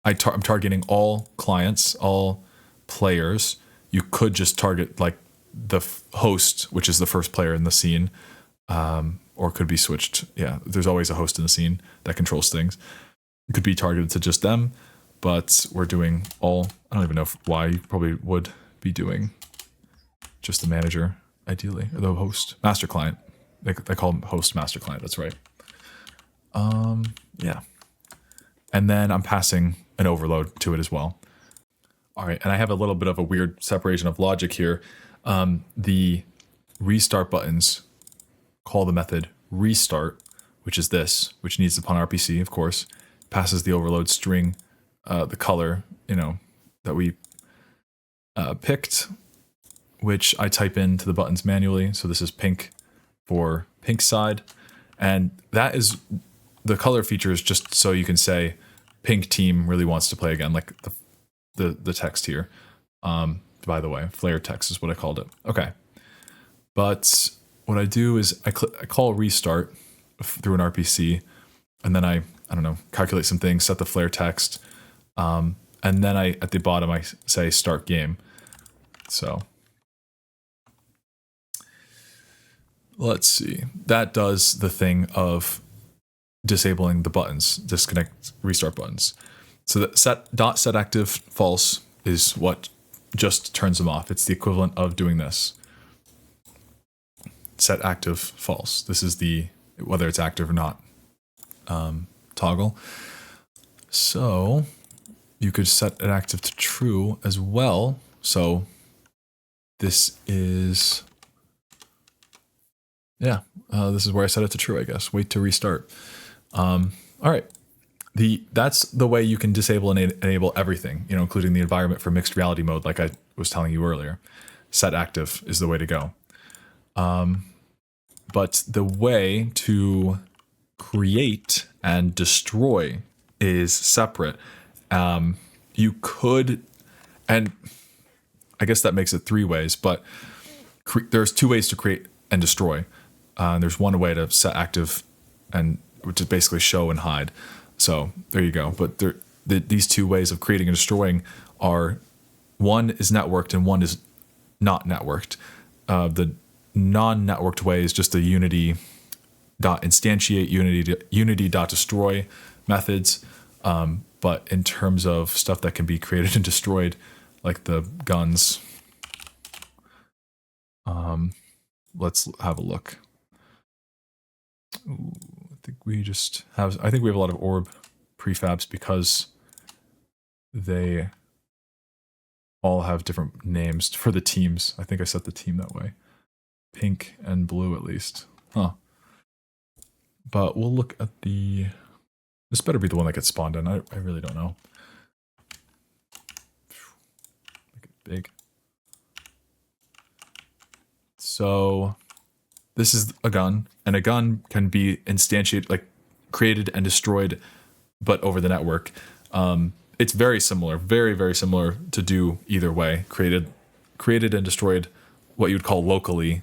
I'm targeting all clients, all players. You could just target like the host, which is the first player in the scene, or could be switched. Yeah, there's always a host in the scene that controls things. It could be targeted to just them, but we're doing all. I don't even know why you probably would be doing just the manager, ideally, or the host, master client. They call them host master client. That's right. Yeah. And then I'm passing an overload to it as well. All right, and I have a little bit of a weird separation of logic here. The restart buttons call the method restart, which is this, which needs upon RPC, of course, passes the overload string, the color, that we picked, which I type into the buttons manually. So this is pink for pink side, and that is the color feature is just so you can say pink team really wants to play again, like the text here. By the way, flare text is what I called it. Okay, but what I do is I call restart through an RPC, and then I don't know, calculate some things, set the flare text, and then at the bottom I say start game. So let's see. That does the thing of disabling the buttons, disconnect restart buttons. So that set active false is what just turns them off. It's the equivalent of doing this. Set active false. This is the whether it's active or not toggle. So you could set it active to true as well. So this is this is where I set it to true, I guess. Wait to restart. All right. That's the way you can disable and enable everything, including the environment for mixed reality mode, like I was telling you earlier. Set active is the way to go. But the way to create and destroy is separate. You could, and I guess that makes it 3 ways, but there's 2 ways to create and destroy. There's one way to set active, and which is basically show and hide. So there you go. But these 2 ways of creating and destroying are, one is networked and one is not networked. The non-networked way is just the unity.instantiate, unity.destroy methods. But in terms of stuff that can be created and destroyed, like the guns, let's have a look. Ooh, I think we have a lot of orb prefabs because they all have different names for the teams. I think I set the team that way. Pink and blue at least. Huh. But we'll look at this better be the one that gets spawned in. I really don't know. Make it big. So this is a gun, and a gun can be instantiated, like created and destroyed, but over the network. It's very similar, very, very similar to do either way. Created and destroyed what you would call locally,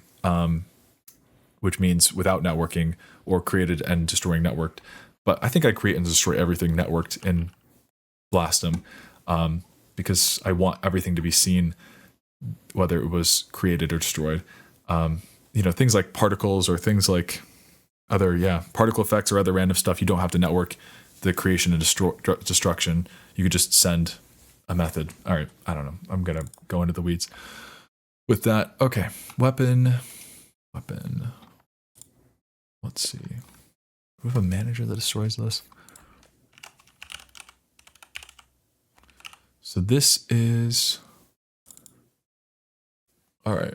which means without networking, or created and destroying networked. But I think I create and destroy everything networked in Blastem, because I want everything to be seen, whether it was created or destroyed. Things like particles or things like other, particle effects or other random stuff, you don't have to network the creation and destruction. You could just send a method. All right, I don't know. I'm going to go into the weeds with that. Okay, weapon. Let's see. Do we have a manager that destroys this? So this is... All right.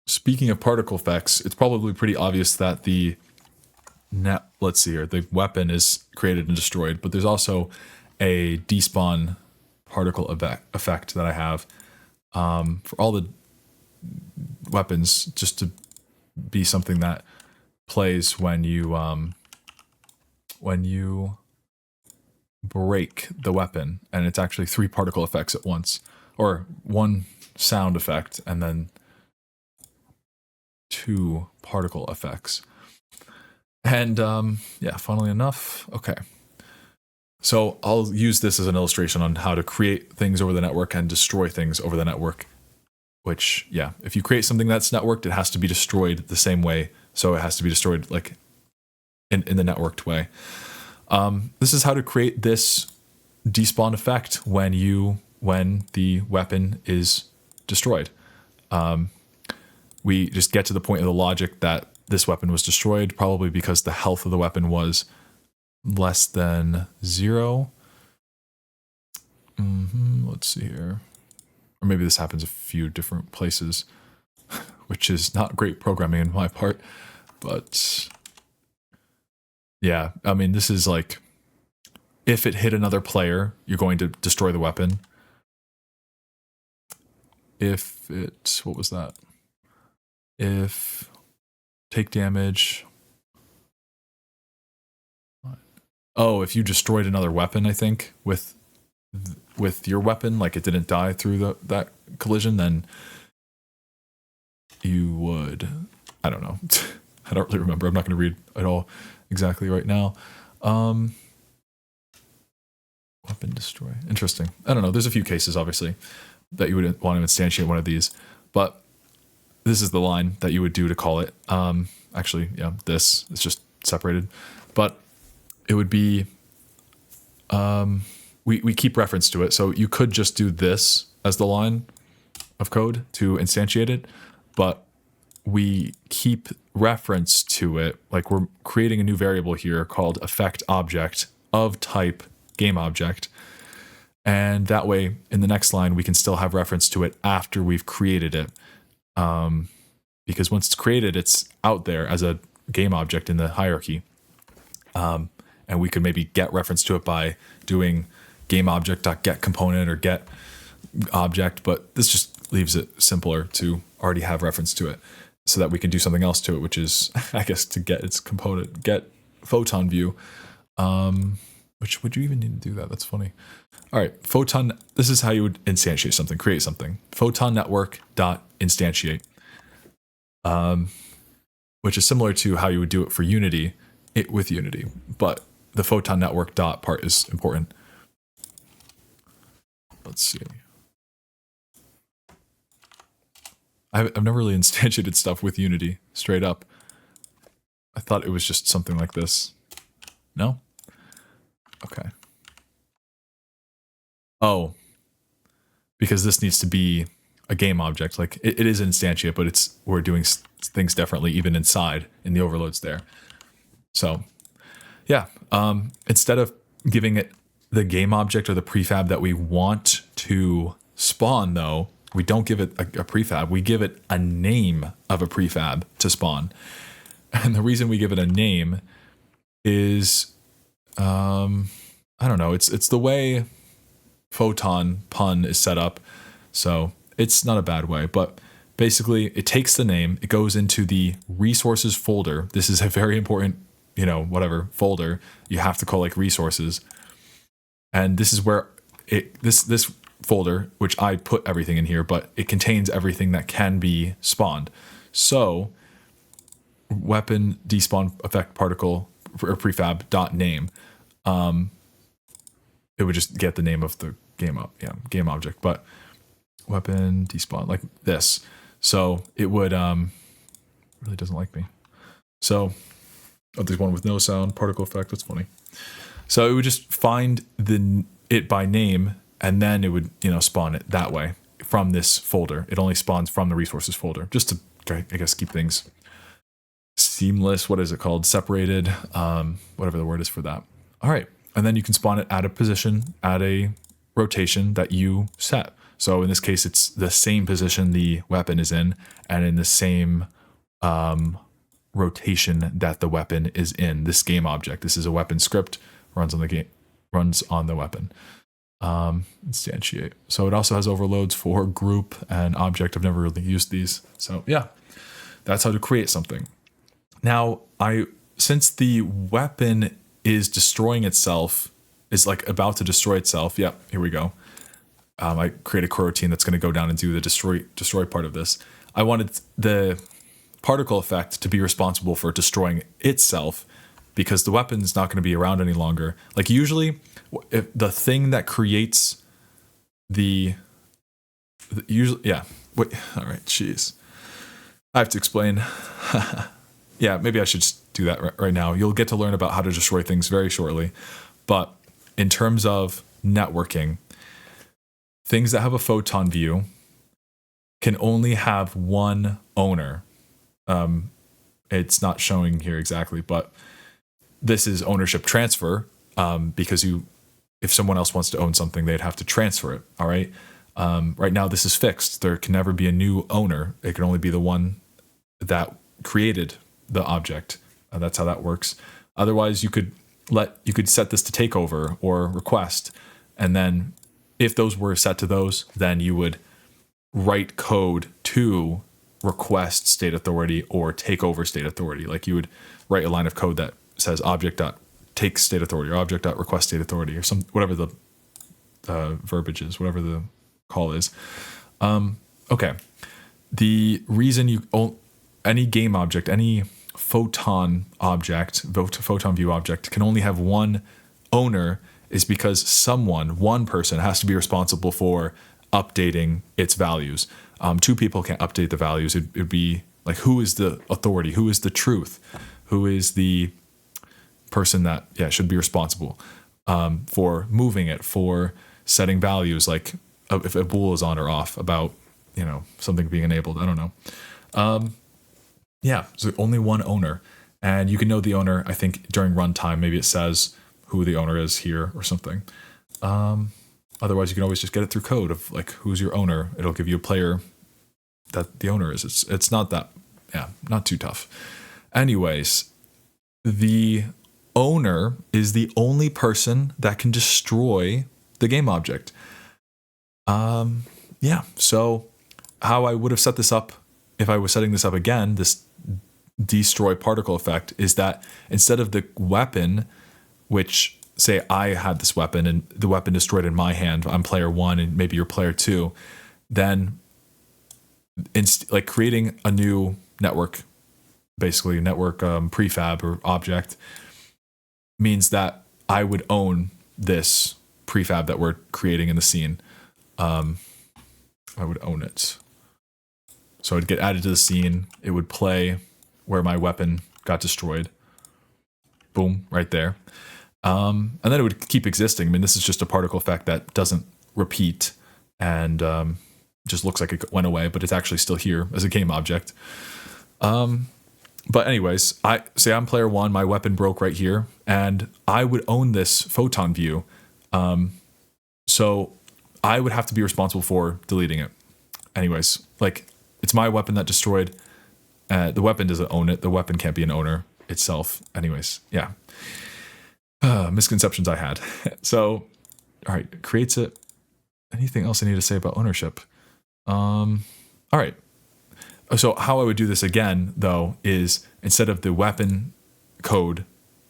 Speaking of particle effects, it's probably pretty obvious that the the weapon is created and destroyed, but there's also a despawn particle effect that I have for all the weapons, just to be something that plays when you break the weapon, and it's actually 3 particle effects at once, or 1 sound effect and then 2 particle effects. And yeah, funnily enough, okay. So I'll use this as an illustration on how to create things over the network and destroy things over the network. Which, yeah, if you create something that's networked, it has to be destroyed the same way. So it has to be destroyed like in the networked way. This is how to create this despawn effect when the weapon is destroyed. We just get to the point of the logic that this weapon was destroyed, probably because the health of the weapon was less than 0. Let's see here. Or maybe this happens a few different places, which is not great programming on my part. But yeah, I mean, this is like, if it hit another player, you're going to destroy the weapon. If it, what was that? If take damage. Oh, if you destroyed another weapon, I think, with your weapon, like it didn't die through that collision, then you would, I don't know. I don't really remember. I'm not going to read it all exactly right now. Weapon destroy. Interesting. I don't know. There's a few cases, obviously, that you would want to instantiate one of these, but this is the line that you would do to call it. Actually, yeah, this is just separated, but it would be, we keep reference to it. So you could just do this as the line of code to instantiate it, but we keep reference to it. Like we're creating a new variable here called effect object of type game object. And that way in the next line, we can still have reference to it after we've created it. Because once it's created, it's out there as a game object in the hierarchy. And we could maybe get reference to it by doing GameObject.getComponent or get object, but this just leaves it simpler to already have reference to it so that we can do something else to it, which is, I guess, to get its component, get photon view. Which would you even need to do that? That's funny. All right, photon, this is how you would instantiate something, create something. Photon network.instantiate, which is similar to how you would do it for Unity, with Unity, but the photon network dot part is important. Let's see. I've never really instantiated stuff with Unity, straight up. I thought it was just something like this. No? Okay. Oh. Because this needs to be a game object. Like, it is instantiate, but we're doing things differently even inside in the overloads there. So, yeah. Instead of giving it the game object or the prefab that we want to spawn, though, we don't give it a prefab. We give it a name of a prefab to spawn. And the reason we give it a name is, I don't know, it's the way Photon Pun is set up. So it's not a bad way, but basically it takes the name, it goes into the resources folder. This is a very important, whatever folder you have to call like resources. And this is where this folder, which I put everything in here, but it contains everything that can be spawned. So weapon despawn effect particle or prefab dot name, it would just get the name of the game object, but weapon despawn like this. So it would really doesn't like me. So there's one with no sound particle effect. That's funny. So it would just find it by name, and then it would spawn it that way from this folder. It only spawns from the resources folder, just to, I guess, keep things seamless. What is it called? Separated, whatever the word is for that. All right. And then you can spawn it at a position, at a rotation that you set. So in this case, it's the same position the weapon is in, and in the same rotation that the weapon is in. This game object. This is a weapon script, runs on the weapon. Instantiate. So it also has overloads for group and object. I've never really used these. So yeah, that's how to create something. Now, since the weapon is destroying itself is like about to destroy itself. Yep, here we go. I create a coroutine that's going to go down and do the destroy part of this. I wanted the particle effect to be responsible for destroying itself because the weapon's not going to be around any longer. Like usually, if the thing that creates usually, yeah. Wait, all right, jeez. I have to explain. Yeah, maybe I should just do that right now. You'll get to learn about how to destroy things very shortly. But in terms of networking, things that have a photon view can only have one owner. It's not showing here exactly, but this is ownership transfer because if someone else wants to own something, they'd have to transfer it. All right. Right now, this is fixed. There can never be a new owner. It can only be the one that created the object. That's how that works. Otherwise, you could set this to takeover or request, and then if those were set to those, then you would write code to request state authority or take over state authority. Like you would write a line of code that says object.take state authority or object.request state authority or whatever the verbiage is, whatever the call is. Okay. The reason any game object, any photon view object can only have one owner is because one person has to be responsible for updating its values. Two people can't update the values. It'd be like, who is the authority? Who is the truth? Who is the person that should be responsible for moving it, for setting values, like if a bool is on or off about something being enabled. I don't know. So only one owner, and you can know the owner. I think during runtime, maybe it says who the owner is here or something. Otherwise, you can always just get it through code of like, who's your owner. It'll give you a player that the owner is. It's not that, not too tough. Anyways, the owner is the only person that can destroy the game object. So how I would have set this up if I was setting this up again, this destroy particle effect, is that instead of the weapon, which say I had this weapon and the weapon destroyed in my hand, I'm player 1 and maybe you're player 2, then like creating a new network, basically network prefab or object, means that I would own this prefab that we're creating in the scene. I would own it. So it'd get added to the scene. It would play where my weapon got destroyed. Boom, right there. And then it would keep existing. I mean, this is just a particle effect that doesn't repeat and just looks like it went away, but it's actually still here as a game object. But anyways, I'm player 1, my weapon broke right here, and I would own this photon view. So I would have to be responsible for deleting it. Anyways, like, it's my weapon that destroyed. The weapon doesn't own it. The weapon can't be an owner itself. Anyways, yeah. Misconceptions I had. So, all right, creates it. Anything else I need to say about ownership? All right. So how I would do this again, though, is instead of the weapon code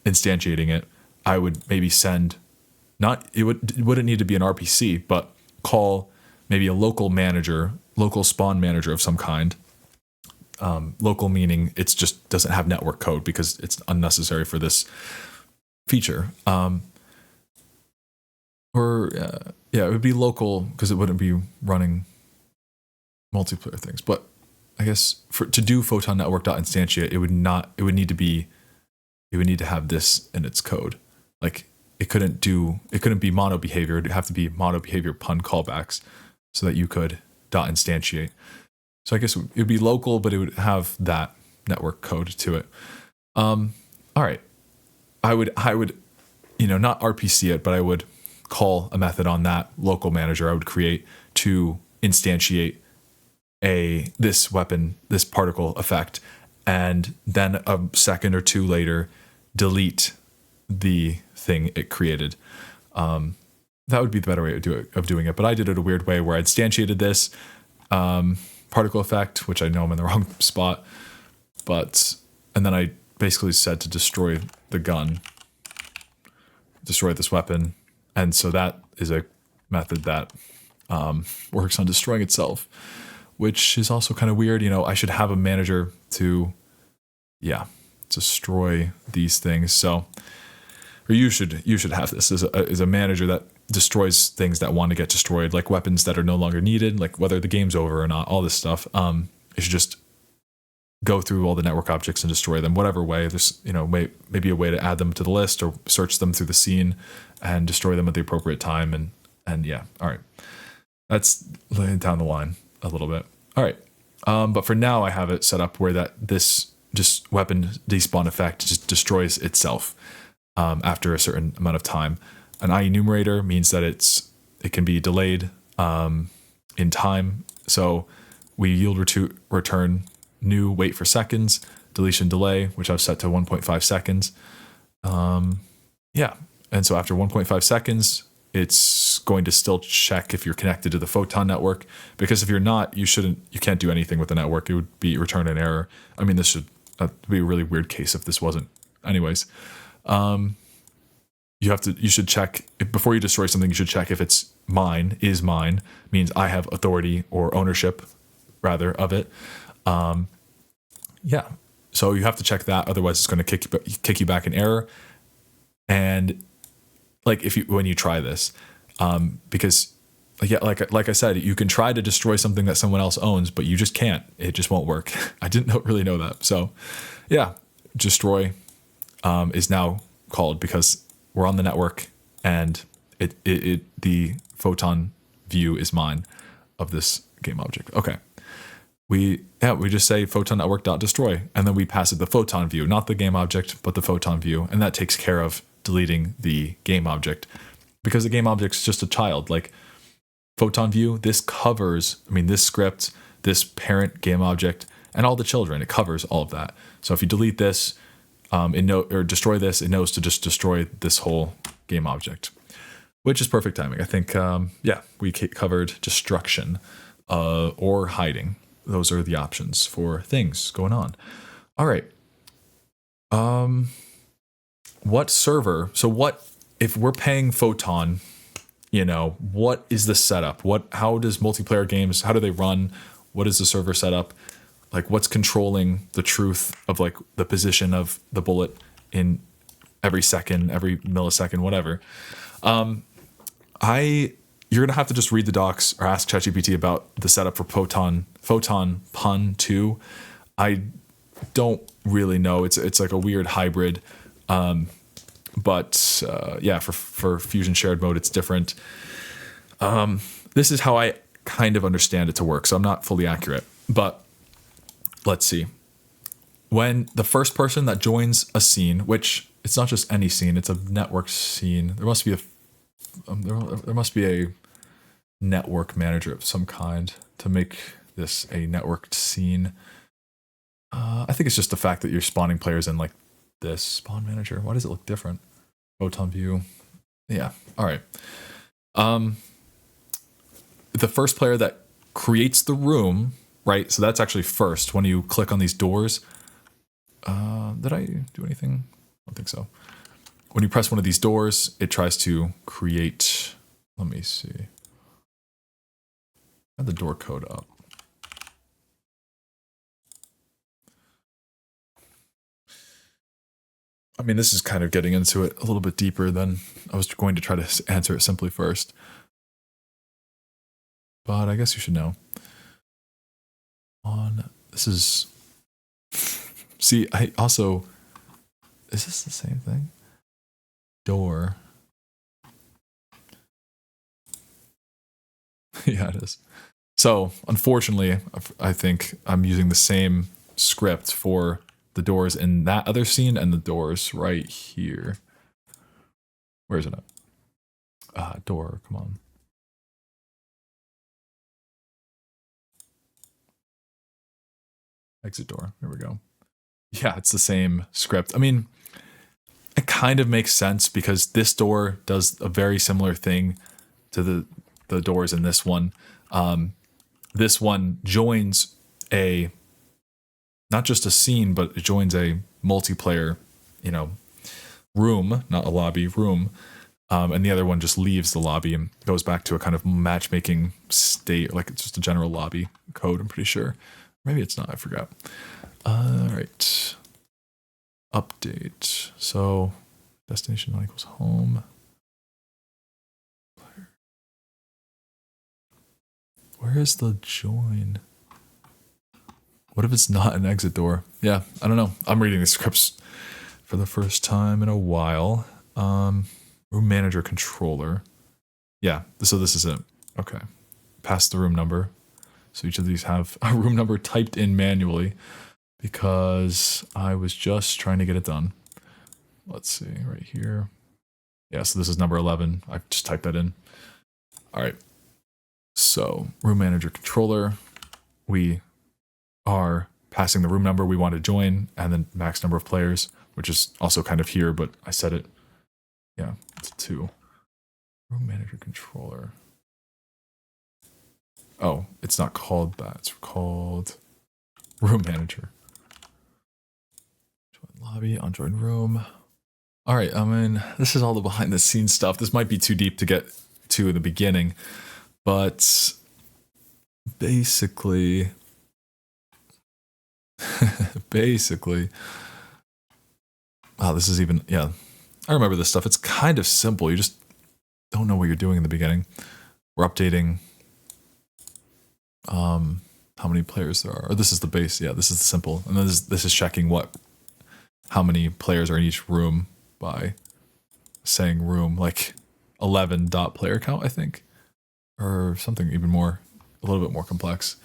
instantiating it, I would maybe send, it wouldn't need to be an RPC, but call maybe a local spawn manager of some kind. Local meaning it's just doesn't have network code because it's unnecessary for this feature. It would be local because it wouldn't be running multiplayer things. But I guess to do photon network.instantiate, it would need to have this in its code. Like it couldn't be mono behavior. It'd have to be mono behavior pun callbacks so that you could .instantiate. So I guess it would be local, but it would have that network code to it. All right. I would not RPC it, but I would call a method on that local manager I would create to instantiate this weapon, this particle effect, and then a second or two later delete the thing it created. That would be the better way of doing it. But I did it a weird way where I instantiated this particle effect, which I know I'm in the wrong spot, and then I basically said to destroy the gun, destroy this weapon, And so that is a method that works on destroying itself, which is also kind of weird. I should have a manager to, destroy these things. So, or you should have this as a manager that destroys things that want to get destroyed, like weapons that are no longer needed, like whether the game's over or not, all this stuff. You should just go through all the network objects and destroy them, whatever way. There's, maybe a way to add them to the list or search them through the scene and destroy them at the appropriate time. And yeah, all right. That's laying down the line a little bit. All right. But for now, I have it set up where this just weapon despawn effect just destroys itself after a certain amount of time. An IEnumerator means that it can be delayed in time. So we yield return new wait for seconds, deletion delay, which I've set to 1.5 seconds. And so after 1.5 seconds, it's going to still check if you're connected to the Photon network, because if you're not, you can't do anything with the network. It would be return an error. I mean, this should be a really weird case if this wasn't. Anyways, you should check before you destroy something. You should check if it's mine, means I have authority or ownership rather of it. So you have to check that. Otherwise it's going to kick you back an error. And like when you try this, because like I said, you can try to destroy something that someone else owns, but you just can't. It just won't work. I didn't really know that. So yeah, destroy is now called because we're on the network and the Photon view is mine of this game object. Okay. We just say photon network.destroy, and then we pass it the Photon view, not the game object, but the Photon view, and that takes care of deleting the game object, because the game object is just a child. Like Photon view, this covers, this script, this parent game object, and all the children. It covers all of that. So if you delete this, or destroy this, it knows to just destroy this whole game object, which is perfect timing. I think, we covered destruction or hiding. Those are the options for things going on. All right. What server? So what if we're paying Photon? What is the setup? How does multiplayer games? How do they run? What is the server setup? Like, what's controlling the truth of like the position of the bullet in every second, every millisecond, whatever? You're gonna have to just read the docs or ask ChatGPT about the setup for Photon Pun 2. I don't really know. It's like a weird hybrid, but for Fusion shared mode, it's different. This is how I kind of understand it to work, so I'm not fully accurate. But let's see. When the first person that joins a scene, which it's not just any scene, it's a network scene. There must be a network manager of some kind to make this a networked scene. I think it's just the fact that you're spawning players in like this spawn manager. Why does it look different? Photon view. Yeah. All right. The first player that creates the room, right? So that's actually first when you click on these doors. Did I do anything? I don't think so. When you press one of these doors, it tries to create. Let me see. I have the door code up. This is kind of getting into it a little bit deeper than I was going to try to answer it simply first. But I guess you should know. This is. See, I also. Is this the same thing? Door. Yeah, it is. So, unfortunately, I think I'm using the same script for the doors in that other scene and the doors right here. Where is it at? Door, come on. Exit door, there we go. Yeah, it's the same script. It kind of makes sense because this door does a very similar thing to the doors in this one. This one joins not just a scene, but it joins a multiplayer, room, not a lobby, room. And the other one just leaves the lobby and goes back to a kind of matchmaking state, like it's just a general lobby code, I'm pretty sure. Maybe it's not, I forgot. All right. Update. So destination not equals home. Where is the join? What if it's not an exit door? Yeah, I don't know. I'm reading the scripts for the first time in a while. Room manager controller. Yeah, so this is it. Okay. Pass the room number. So each of these have a room number typed in manually because I was just trying to get it done. Let's see, right here. Yeah, so this is number 11. I just typed that in. All right. So room manager controller, we are passing the room number we want to join and then max number of players, which is also kind of here, but I set it. Yeah, it's 2. Room manager controller. Oh, it's not called that. It's called room manager. Join lobby, on join room. All right, I mean, this is all the behind the scenes stuff. This might be too deep to get to in the beginning, but basically, wow, this is even, yeah, I remember this stuff. It's kind of simple. You just don't know what you're doing in the beginning. We're updating how many players there are. Or this is the base. Yeah, this is the simple. And then this is checking how many players are in each room by saying room, like 11 dot player count, I think. Or something even more, a little bit more complex.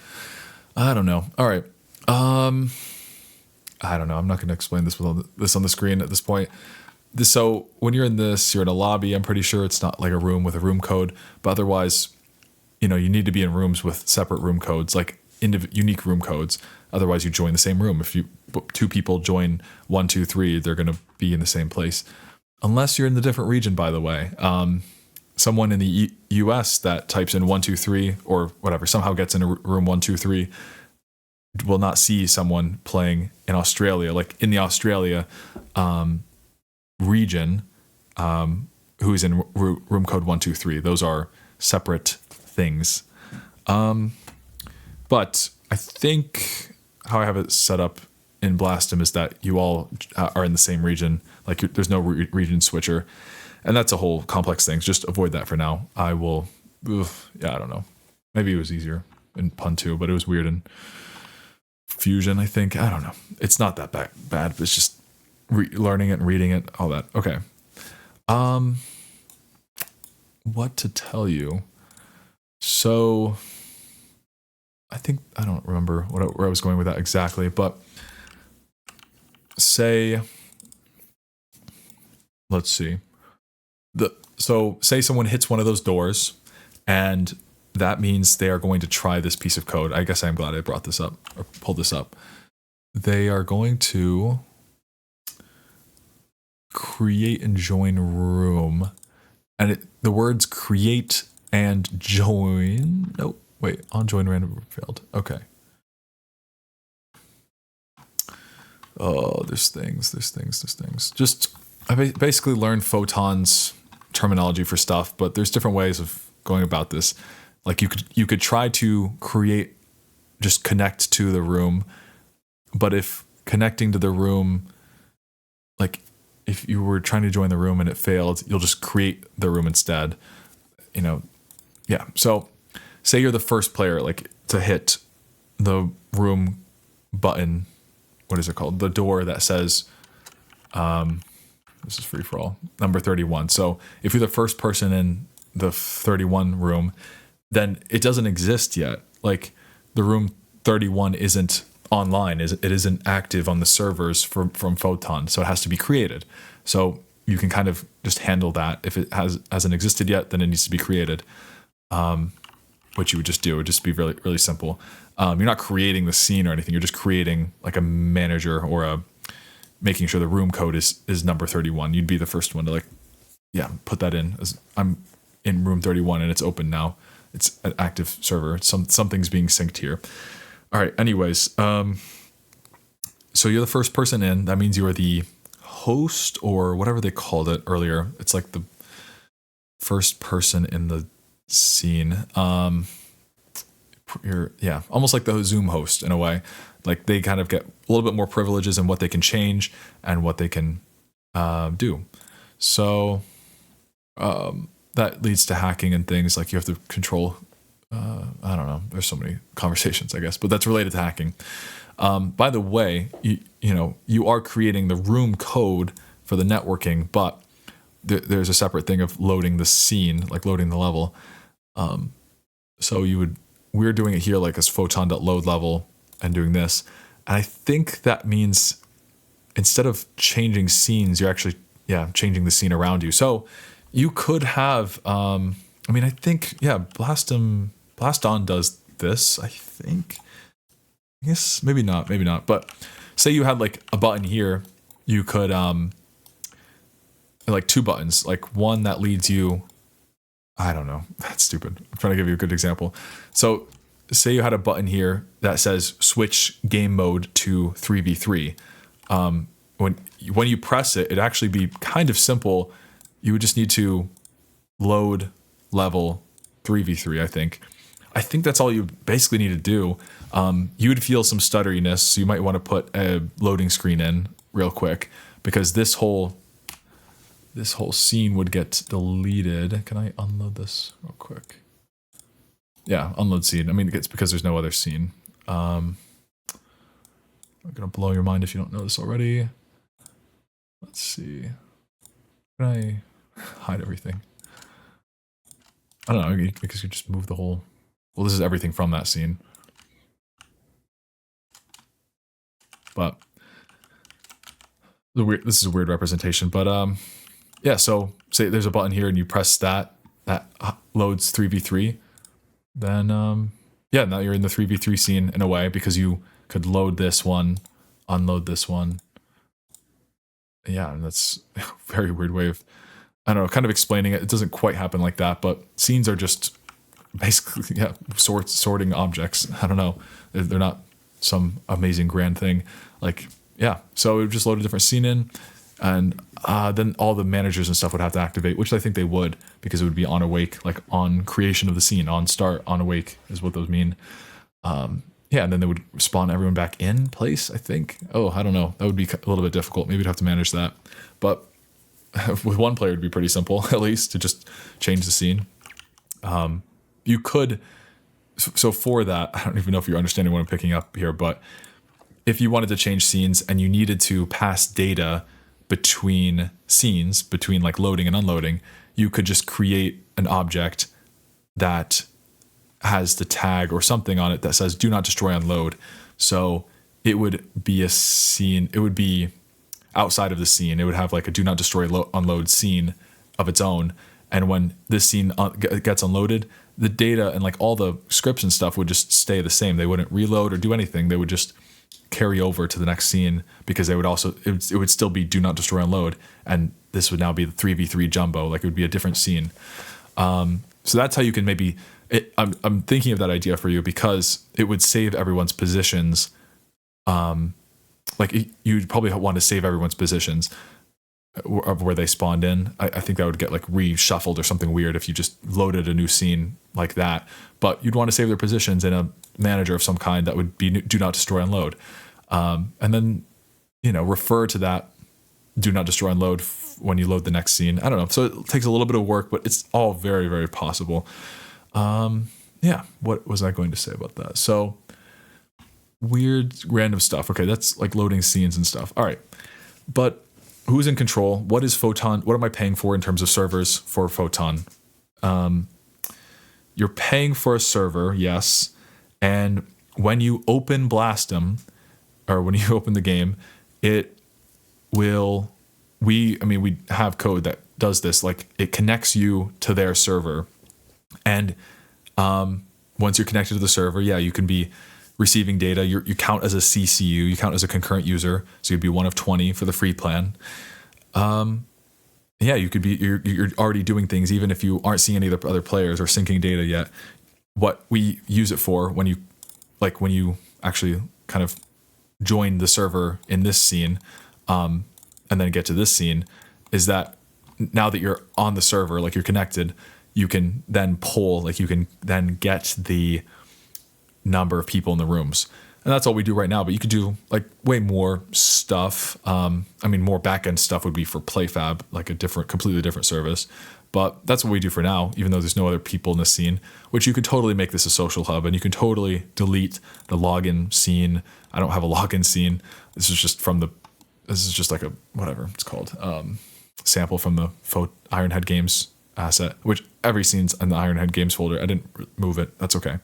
I don't know. All right. I don't know. I'm not going to explain this with this on the screen at this point. So when you're in this, you're in a lobby. I'm pretty sure it's not like a room with a room code, but otherwise, you know, you need to be in rooms with separate room codes, like unique room codes. Otherwise, you join the same room. If 2 people join 1, 2, 3, they're going to be in the same place, unless you're in the different region. By the way, someone in the U.S. that types in 1, 2, 3 or whatever somehow gets in a room 1, 2, 3 will not see someone playing in Australia, like in the Australia region, who's in room code 1, 2, 3. Those are separate things. But I think how I have it set up in Blastum is that you all are in the same region. Like there's no region switcher, and that's a whole complex thing. Just avoid that for now. I will. Yeah, I don't know. Maybe it was easier in Pun 2, but it was weird in Fusion, I think. I don't know. It's not that bad, but it's just learning it and reading it, all that. Okay. What to tell you? So I think I don't remember where I was going with that exactly, but let's see. So say someone hits one of those doors, and that means they are going to try this piece of code. I guess I'm glad I brought this up or pulled this up. They are going to create and join room, and the words create and join. Nope. Wait, on join random failed. Okay. Oh, there's things. Just I basically learned Photon's terminology for stuff, but there's different ways of going about this. Like you could try to just connect to the room, but if connecting to the room, like if you were trying to join the room and it failed, you'll just create the room instead. You know, yeah. So say you're the first player, like to hit the room button. What is it called? The door that says, this is free for all, number 31. So if you're the first person in the 31 room, then it doesn't exist yet. Like the room 31 isn't online. It isn't active on the servers from Photon. So it has to be created. So you can kind of just handle that. If it hasn't existed yet, then it needs to be created. What you would just do, it would just be really, really simple. You're not creating the scene or anything. You're just creating like a manager or making sure the room code is number 31. You'd be the first one to put that in. As I'm in room 31 and it's open now. It's an active server. Something's being synced here. All right. Anyways, so you're the first person in. That means you are the host or whatever they called it earlier. It's like first person in the scene. Yeah, almost like the Zoom host in a way. Like they kind of get a little bit more privileges in what they can change and what they can do. So that leads to hacking and things like you have to control. I don't know. There's so many conversations, I guess, but that's related to hacking. By the way, you are creating the room code for the networking, but there's a separate thing of loading the scene, like loading the level. So we're doing it here like as photon.load level and doing this. And I think that means instead of changing scenes, you're actually, changing the scene around you. So you could have, I think, Blaston does this, I think. I guess maybe not. But say you had like a button here, you could, like two buttons, like one that leads you, I don't know. That's stupid. I'm trying to give you a good example. So say you had a button here that says switch game mode to 3v3. When you press it, it'd actually be kind of simple. You would just need to load level 3v3, I think. I think that's all you basically need to do. You would feel some stutteriness, so you might want to put a loading screen in real quick because this whole scene would get deleted. Can I unload this real quick? Yeah, unload scene. I mean, it's because there's no other scene. I'm gonna blow your mind if you don't know this already. Let's see. Can I hide everything? I don't know, because you just move the whole... Well, this is everything from that scene. But this is a weird representation, but yeah, so say there's a button here and you press that loads 3v3, then now you're in the 3v3 scene in a way because you could load this one, unload this one. Yeah, and that's a very weird way of, I don't know, kind of explaining it. It doesn't quite happen like that, but scenes are just basically, sorting objects. I don't know. They're not some amazing grand thing. Like, yeah, so it would just load a different scene in, and then all the managers and stuff would have to activate, which I think they would, because it would be on awake, like on creation of the scene, on start, on awake is what those mean. And then they would spawn everyone back in place, I think. Oh, I don't know. That would be a little bit difficult. Maybe you'd have to manage that. But with one player, it'd be pretty simple, at least, to just change the scene. You could... So for that, I don't even know if you're understanding what I'm picking up here, but if you wanted to change scenes and you needed to pass data between scenes, between like loading and unloading, you could just create an object that has the tag or something on it that says do not destroy unload. So it would be a scene, it would be outside of the scene. It would have like a do not destroy unload scene of its own. And when this scene gets unloaded, the data and like all the scripts and stuff would just stay the same. They wouldn't reload or do anything. They would just carry over to the next scene because they would also, it would still be do not destroy unload. And this would now be the 3v3 jumbo. Like it would be a different scene. So that's how you can maybe, I'm thinking of that idea for you because it would save everyone's positions. Like you'd probably want to save everyone's positions of where they spawned in. I think that would get like reshuffled or something weird if you just loaded a new scene like that. But you'd want to save their positions in a manager of some kind that would be do not destroy unload. And then, refer to that do not destroy unload when you load the next scene. I don't know. So it takes a little bit of work, but it's all very, very possible. What was I going to say about that? So weird random stuff. Okay, that's like loading scenes and stuff. All right. But who's in control? What is Photon? What am I paying for in terms of servers for Photon? You're paying for a server, yes. And when you open Blastum, or when you open the game, it will, we have code that does this, like it connects you to their server. And once you're connected to the server, you can be receiving data. You count as a CCU, you count as a concurrent user, so you'd be one of 20 for the free plan. You could be, you're already doing things even if you aren't seeing any of the other players or syncing data yet. What we use it for when you actually kind of join the server in this scene, and then get to this scene, is that now that you're on the server, like you're connected, you can then pull, like you can then get the number of people in the rooms. And that's all we do right now, but you could do like way more stuff. More back-end stuff would be for PlayFab, like a completely different service. But that's what we do for now, even though there's no other people in the scene, which you could totally make this a social hub, and you can totally delete the login scene. I don't have a login scene. This is just like a, whatever it's called, sample from the Ironhead Games asset, which every scene's in the Ironhead Games folder. I didn't move it. That's okay.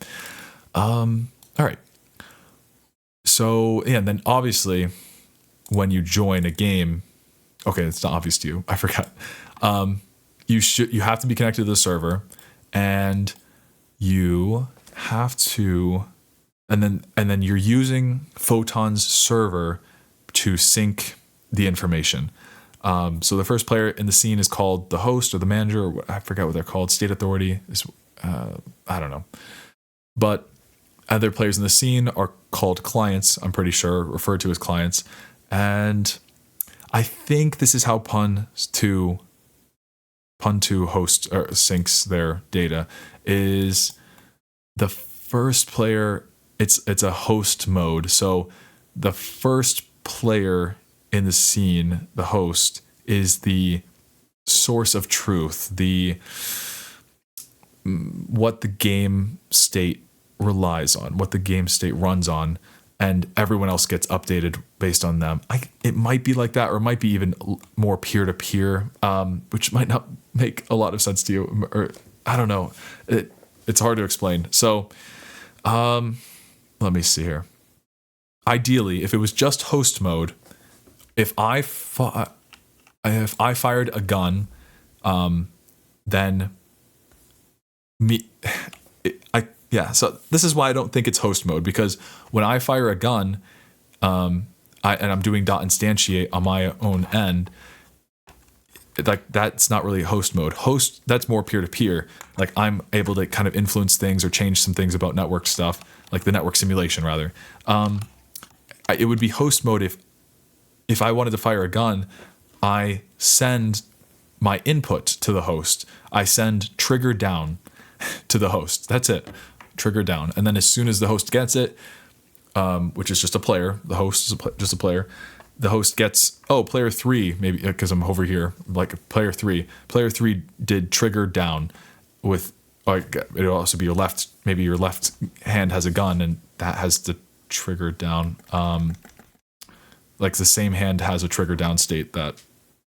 All right. So, yeah, and then obviously when you join a game, okay, it's not obvious to you. I forgot. You have to be connected to the server, and you have to, and then you're using Photon's server to sync the information. So the first player in the scene is called the host or the manager, or I forget what they're called. State authority is, I don't know. But other players in the scene are called clients, I'm pretty sure, referred to as clients. And I think this is how Pun2 hosts or syncs their data. Is the first player, it's a host mode. So the first player in the scene, the host, is the source of truth, what the game state relies on, what the game state runs on, and everyone else gets updated based on them. It might be like that, or it might be even more peer-to-peer, which might not make a lot of sense to you, or I don't know. It's hard to explain. So let me see here. Ideally, if it was just host mode, if I fired a gun, then so this is why I don't think it's host mode, because when I fire a gun, and I'm doing .instantiate on my own end, like that's not really host mode. Host, that's more peer-to-peer. Like I'm able to kind of influence things or change some things about network stuff, like the network simulation rather. It would be host mode if I wanted to fire a gun, I send my input to the host. I send trigger down to the host. That's it. Trigger down. And then as soon as the host gets it, which is just a player, the host is just a player, the host gets, player 3, maybe because I'm over here, like player 3 did trigger down with, like, it'll also be your left, maybe your left hand has a gun and that has the trigger down. Like the same hand has a trigger down state that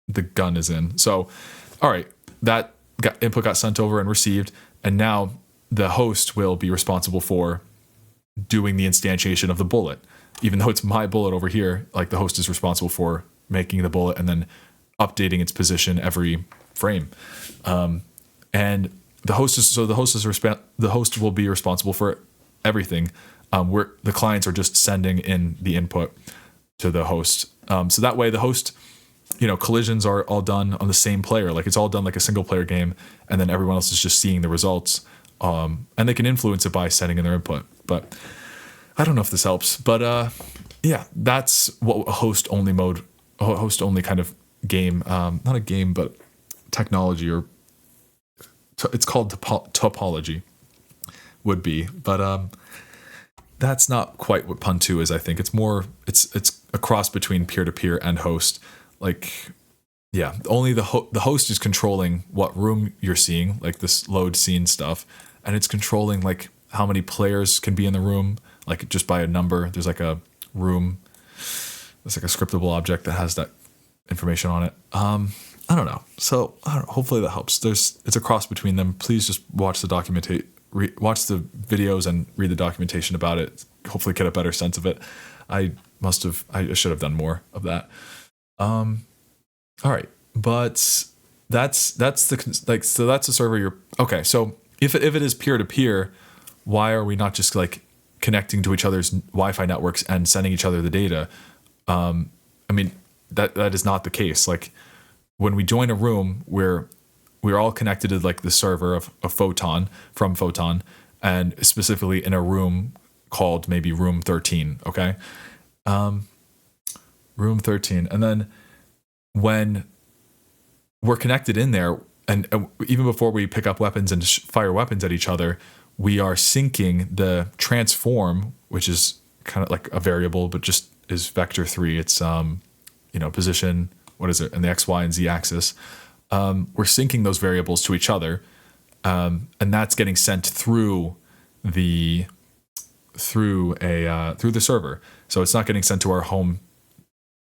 the gun is in. So, all right, that input got sent over and received, and now the host will be responsible for doing the instantiation of the bullet. Even though it's my bullet over here, like the host is responsible for making the bullet and then updating its position every frame. And the host will be responsible for everything. Where the clients are just sending in the input to the host. So that way the host, collisions are all done on the same player. Like it's all done like a single player game, and then everyone else is just seeing the results. And they can influence it by sending in their input. But I don't know if this helps. But that's what a host only kind of game, not a game, but technology, or it's called topology would be. But that's not quite what Pun2 is, I think. It's more, it's a cross between peer-to-peer and host. Like, yeah, only the host is controlling what room you're seeing, like this load scene stuff, and it's controlling like how many players can be in the room, like just by a number. There's like a room, there's like a scriptable object that has that information on it. I don't know. So hopefully that helps. It's a cross between them. Please just watch the watch the videos and read the documentation about it. Hopefully get a better sense of it. I should have done more of that. All right, but that's the server you're okay. So if it is peer to peer, why are we not just like connecting to each other's Wi-Fi networks and sending each other the data? That is not the case. Like when we join a room, we're all connected to like the server of Photon from Photon, and specifically in a room called maybe room 13. Okay. Room 13. And then when we're connected in there, and even before we pick up weapons and fire weapons at each other, we are syncing the transform, which is kind of like a variable, but just is vector 3. It's position, what is it, and the x, y, and z axis. We're syncing those variables to each other, and that's getting sent through the server. So it's not getting sent to our home,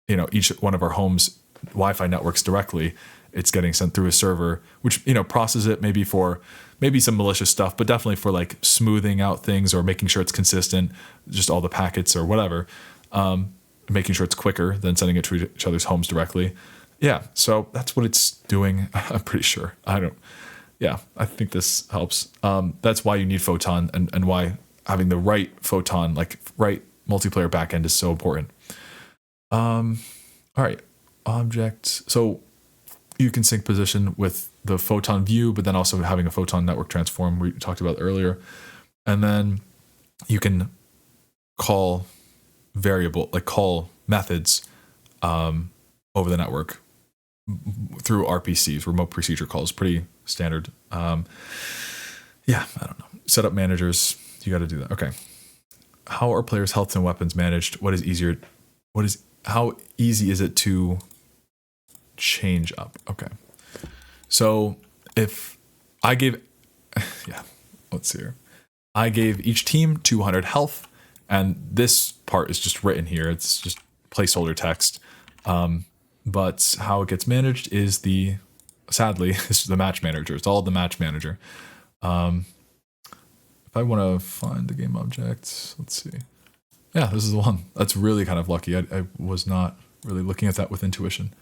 each one of our homes Wi-Fi networks directly. It's getting sent through a server, which processes it maybe for some malicious stuff, but definitely for like smoothing out things or making sure it's consistent, just all the packets or whatever, making sure it's quicker than sending it to each other's homes directly. Yeah, so that's what it's doing. I'm pretty sure. I think this helps. That's why you need Photon, and why having the right Photon, like right multiplayer backend, is so important. All right, object. So you can sync position with the Photon view, but then also having a Photon network transform we talked about earlier. And then you can call methods over the network through RPCs, remote procedure calls. Pretty standard. I don't know. Setup managers, you got to do that. Okay. How are players' health and weapons managed? How easy is it to change up? Okay. So if I gave, let's see here. I gave each team 200 health, and this part is just written here. It's just placeholder text. But how it gets managed is sadly, it's the match manager. It's all the match manager. If I want to find the game object, let's see. Yeah, this is the one. That's really kind of lucky. I was not really looking at that with intuition.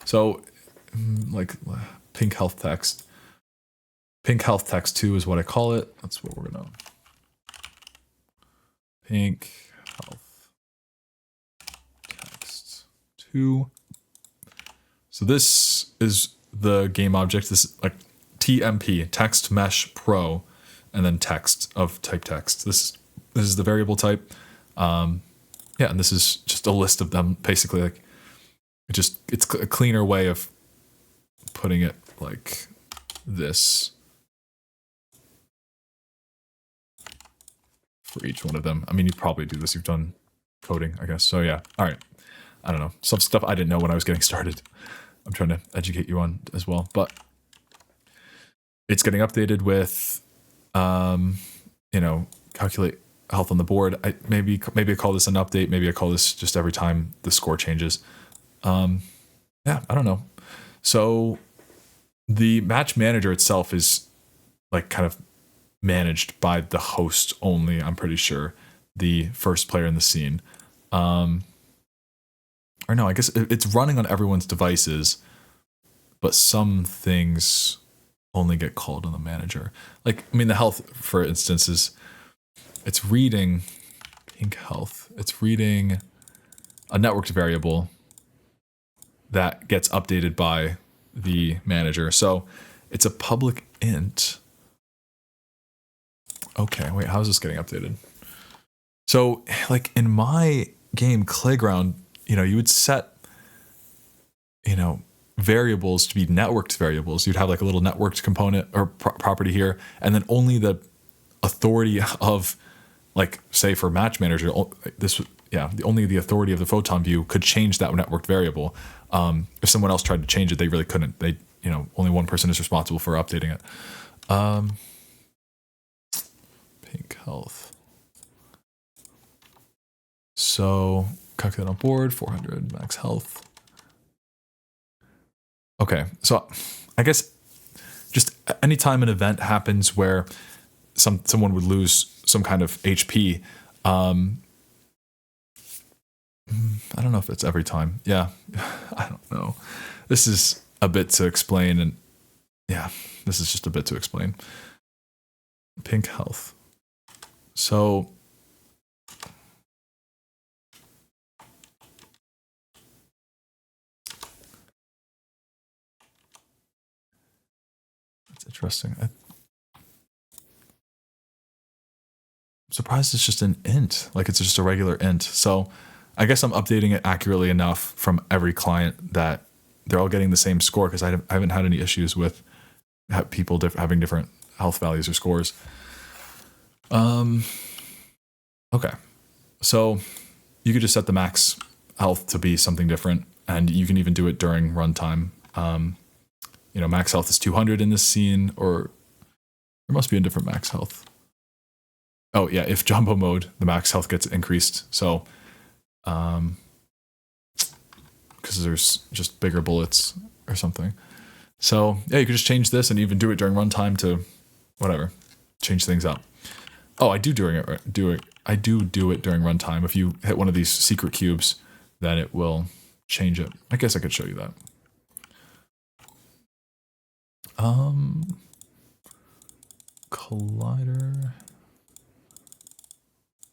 So, like pink health text. Pink health text 2 is what I call it. That's what we're gonna. Pink health text 2. So this is the game object. This is like TMP, Text Mesh Pro, and then text of type text. This is the variable type. And this is just a list of them, basically. Like it's a cleaner way of putting it like this for each one of them. I mean, you probably do this. You've done coding, I guess. So yeah. All right. I don't know. Some stuff I didn't know when I was getting started. I'm trying to educate you on as well, but it's getting updated with, calculate health on the board. Maybe I call this an update. Maybe I call this just every time the score changes. I don't know. So the match manager itself is like kind of managed by the host only. I'm pretty sure the first player in the scene. Or no, I guess it's running on everyone's devices, but some things only get called on the manager. Like, I mean, the health, for instance, it's reading pink health. It's reading a networked variable that gets updated by the manager. So it's a public int. Okay, wait, how is this getting updated? So, like in my game, Clayground, you would set, variables to be networked variables. You'd have like a little networked component or property here, and then only the authority of, like, say for match manager, only the authority of the Photon view could change that networked variable. If someone else tried to change it, they really couldn't. They, only one person is responsible for updating it. Pink health. So calculate on board, 400 max health. Okay, so I guess just anytime an event happens where someone would lose some kind of HP, I don't know if it's every time. Yeah, I don't know. This is a bit to explain, and this is just a bit to explain. Pink health. So that's interesting. I'm surprised it's just an int. Like, it's just a regular int. So I guess I'm updating it accurately enough from every client that they're all getting the same score because I haven't had any issues with people having different health values or scores. Okay, so you could just set the max health to be something different, and you can even do it during runtime. Max health is 200 in this scene, or there must be a different max health. Oh yeah, if jumbo mode, the max health gets increased. So, because there's just bigger bullets or something. So yeah, you could just change this and even do it during runtime to whatever, change things up. Oh, I do do it during runtime. If you hit one of these secret cubes, then it will change it. I guess I could show you that. Collider.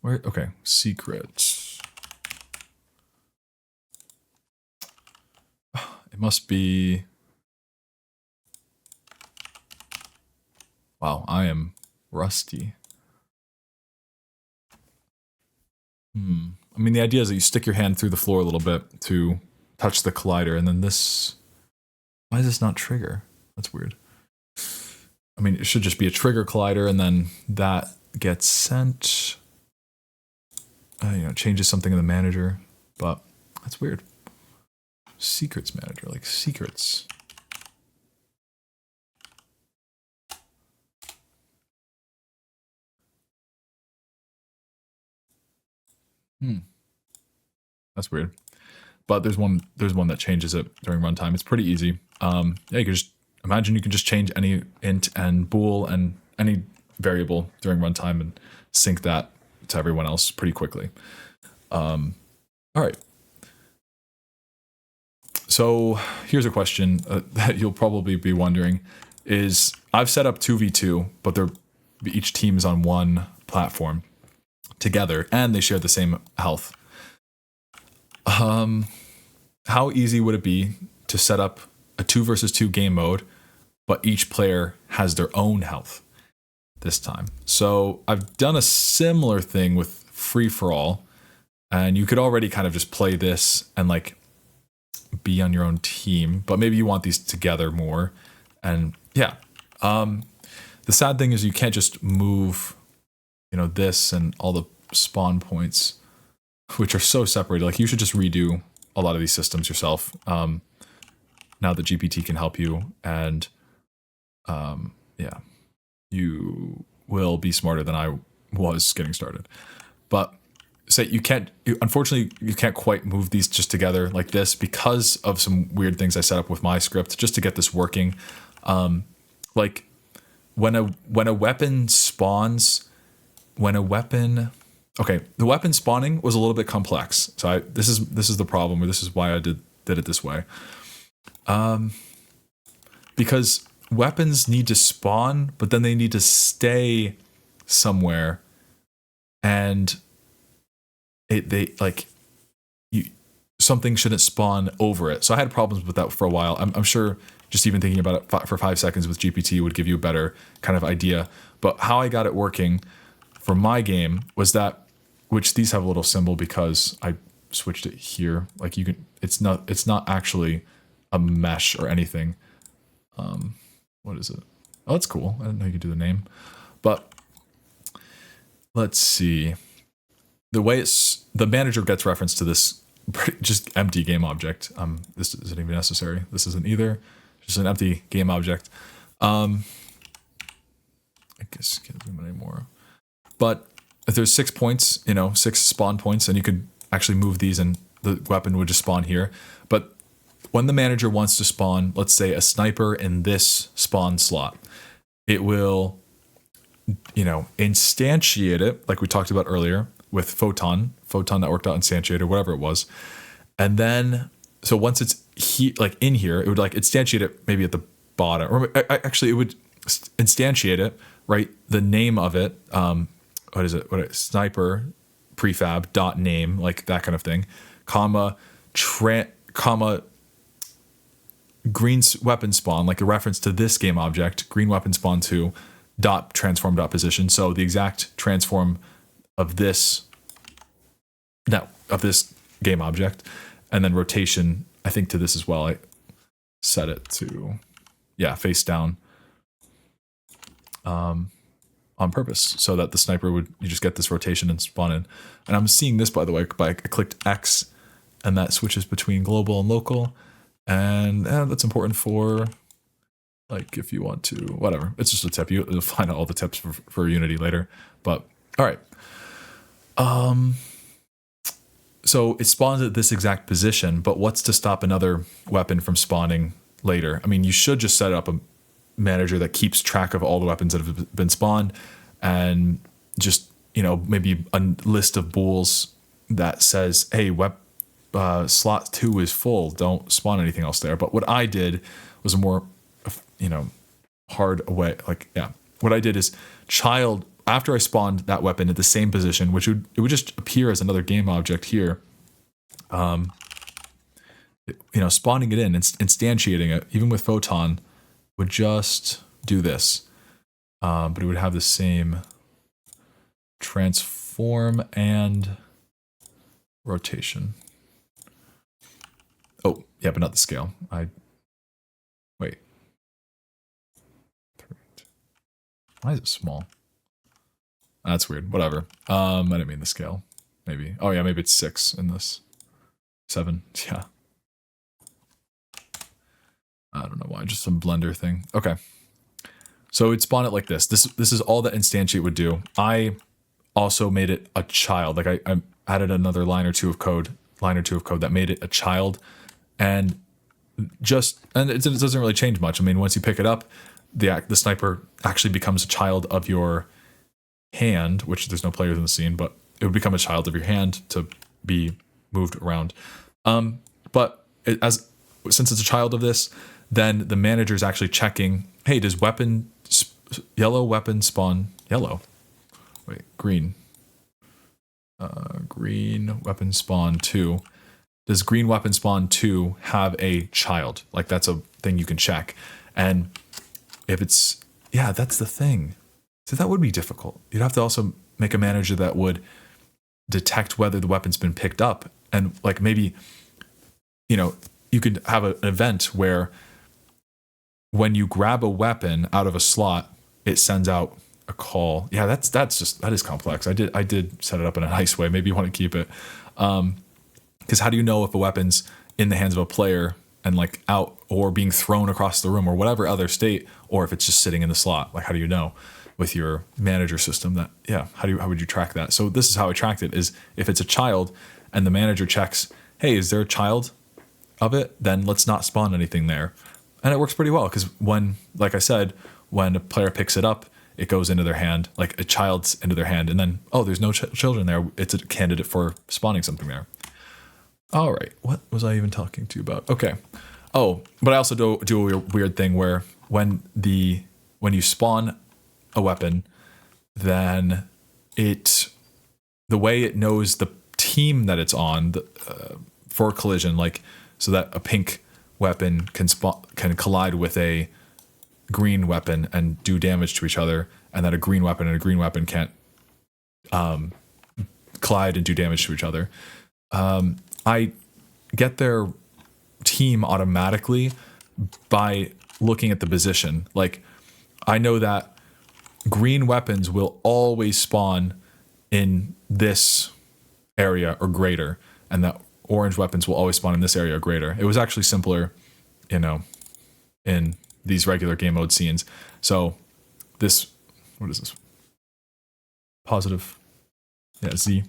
Where? Okay, secrets. It must be. Wow, I am rusty. I mean, the idea is that you stick your hand through the floor a little bit to touch the collider, and then this. Why does this not trigger? That's weird. I mean, it should just be a trigger collider, and then that gets sent. Changes something in the manager, but that's weird. Secrets manager, like secrets. That's weird. But there's one that changes it during runtime. It's pretty easy. Yeah, you can just imagine you can just change any int and bool and any variable during runtime and sync that to everyone else pretty quickly. All right. So here's a question that you'll probably be wondering is I've set up 2v2, but each team is on one platform together and they share the same health. How easy would it be to set up a 2 versus 2 game mode, but each player has their own health this time? So I've done a similar thing with Free For All, and you could already kind of just play this and like be on your own team, but maybe you want these together more. And yeah, the sad thing is you can't just move, this and all the spawn points, which are so separated. Like you should just redo a lot of these systems yourself. Now that GPT can help you, and yeah, you will be smarter than I was getting started. But say unfortunately you can't quite move these just together like this because of some weird things I set up with my script just to get this working. Like when a weapon spawns, okay, the weapon spawning was a little bit complex. So this is the problem, or this is why I did it this way. Because weapons need to spawn, but then they need to stay somewhere, and something shouldn't spawn over it. So I had problems with that for a while. I'm sure just even thinking about it for 5 seconds with GPT would give you a better kind of idea. But how I got it working for my game was that, which these have a little symbol because I switched it here. Like you can, it's not actually a mesh or anything. What is it? Oh, that's cool. I didn't know you could do the name. But let's see. The way the manager gets reference to this just empty game object. This isn't even necessary. This isn't either. Just an empty game object. I guess can't zoom in anymore. But if there's 6 points, 6 spawn points, and you could actually move these and the weapon would just spawn here. But when the manager wants to spawn, let's say a sniper in this spawn slot, it will, instantiate it like we talked about earlier with Photon that worked out instantiate or whatever it was. And then, so once it's in here, it would instantiate it maybe at the bottom, or actually it would instantiate it, right? The name of it, what is it? Sniper prefab dot name, like that kind of thing, comma green weapon spawn, like a reference to this game object, green weapon spawn 2 dot transform dot position. So the exact transform of this game object, and then rotation, I think, to this as well. set it to, yeah, face down on purpose so that the sniper would, you just get this rotation and spawn in. And I'm seeing this, by the way, I clicked X and that switches between global and local. And that's important for, like, if you want to, whatever. It's just a tip. You'll find out all the tips for Unity later. But, all right. So it spawns at this exact position, but what's to stop another weapon from spawning later? I mean, you should just set up a manager that keeps track of all the weapons that have been spawned and just, maybe a list of bools that says, hey, slot 2 is full, don't spawn anything else there. But what I did was a more, hard way. What I did is after I spawned that weapon at the same position, it would just appear as another game object here. Spawning it in, instantiating it, even with Photon, would just do this. But it would have the same transform and rotation. Oh, yeah, but not the scale. Wait. Why is it small? That's weird. Whatever. I didn't mean the scale. Maybe. Oh yeah, maybe it's 6 in this. 7. Yeah. I don't know why. Just some Blender thing. Okay. So it'd spawn it like this. This is all that instantiate would do. I also made it a child. Like I added another line or two of code that made it a child, and it doesn't really change much. I mean, once you pick it up, the sniper actually becomes a child of your hand, which there's no players in the scene, but it would become a child of your hand to be moved around. But since it's a child of this, then the manager is actually checking, hey, does yellow weapon spawn yellow? Wait, green. Green weapon spawn 2. Does green weapon spawn 2 have a child? Like, that's a thing you can check. And if it's, yeah, that's the thing. So that would be difficult. You'd have to also make a manager that would detect whether the weapon's been picked up. And like maybe, you could have an event where when you grab a weapon out of a slot, it sends out a call. Yeah, that is complex. I did set it up in a nice way. Maybe you want to keep it. Because how do you know if a weapon's in the hands of a player and like out or being thrown across the room or whatever other state, or if it's just sitting in the slot? Like, how do you know with your manager system that, yeah, how would you track that? So this is how I tracked it, is if it's a child and the manager checks, hey, is there a child of it? Then let's not spawn anything there. And it works pretty well because like I said, when a player picks it up, it goes into their hand, like a child's into their hand, and then, oh, there's no children there. It's a candidate for spawning something there. All right, what was I even talking to you about? Okay. Oh, but I also do a weird thing where when you spawn a weapon, then the way it knows the team that it's on for collision, like so that a pink weapon can collide with a green weapon and do damage to each other, and that a green weapon and a green weapon can't collide and do damage to each other. I get their team automatically by looking at the position. Like, I know that green weapons will always spawn in this area or greater, and that orange weapons will always spawn in this area or greater. It was actually simpler, in these regular game mode scenes. So what is this? Positive. Yeah, Z.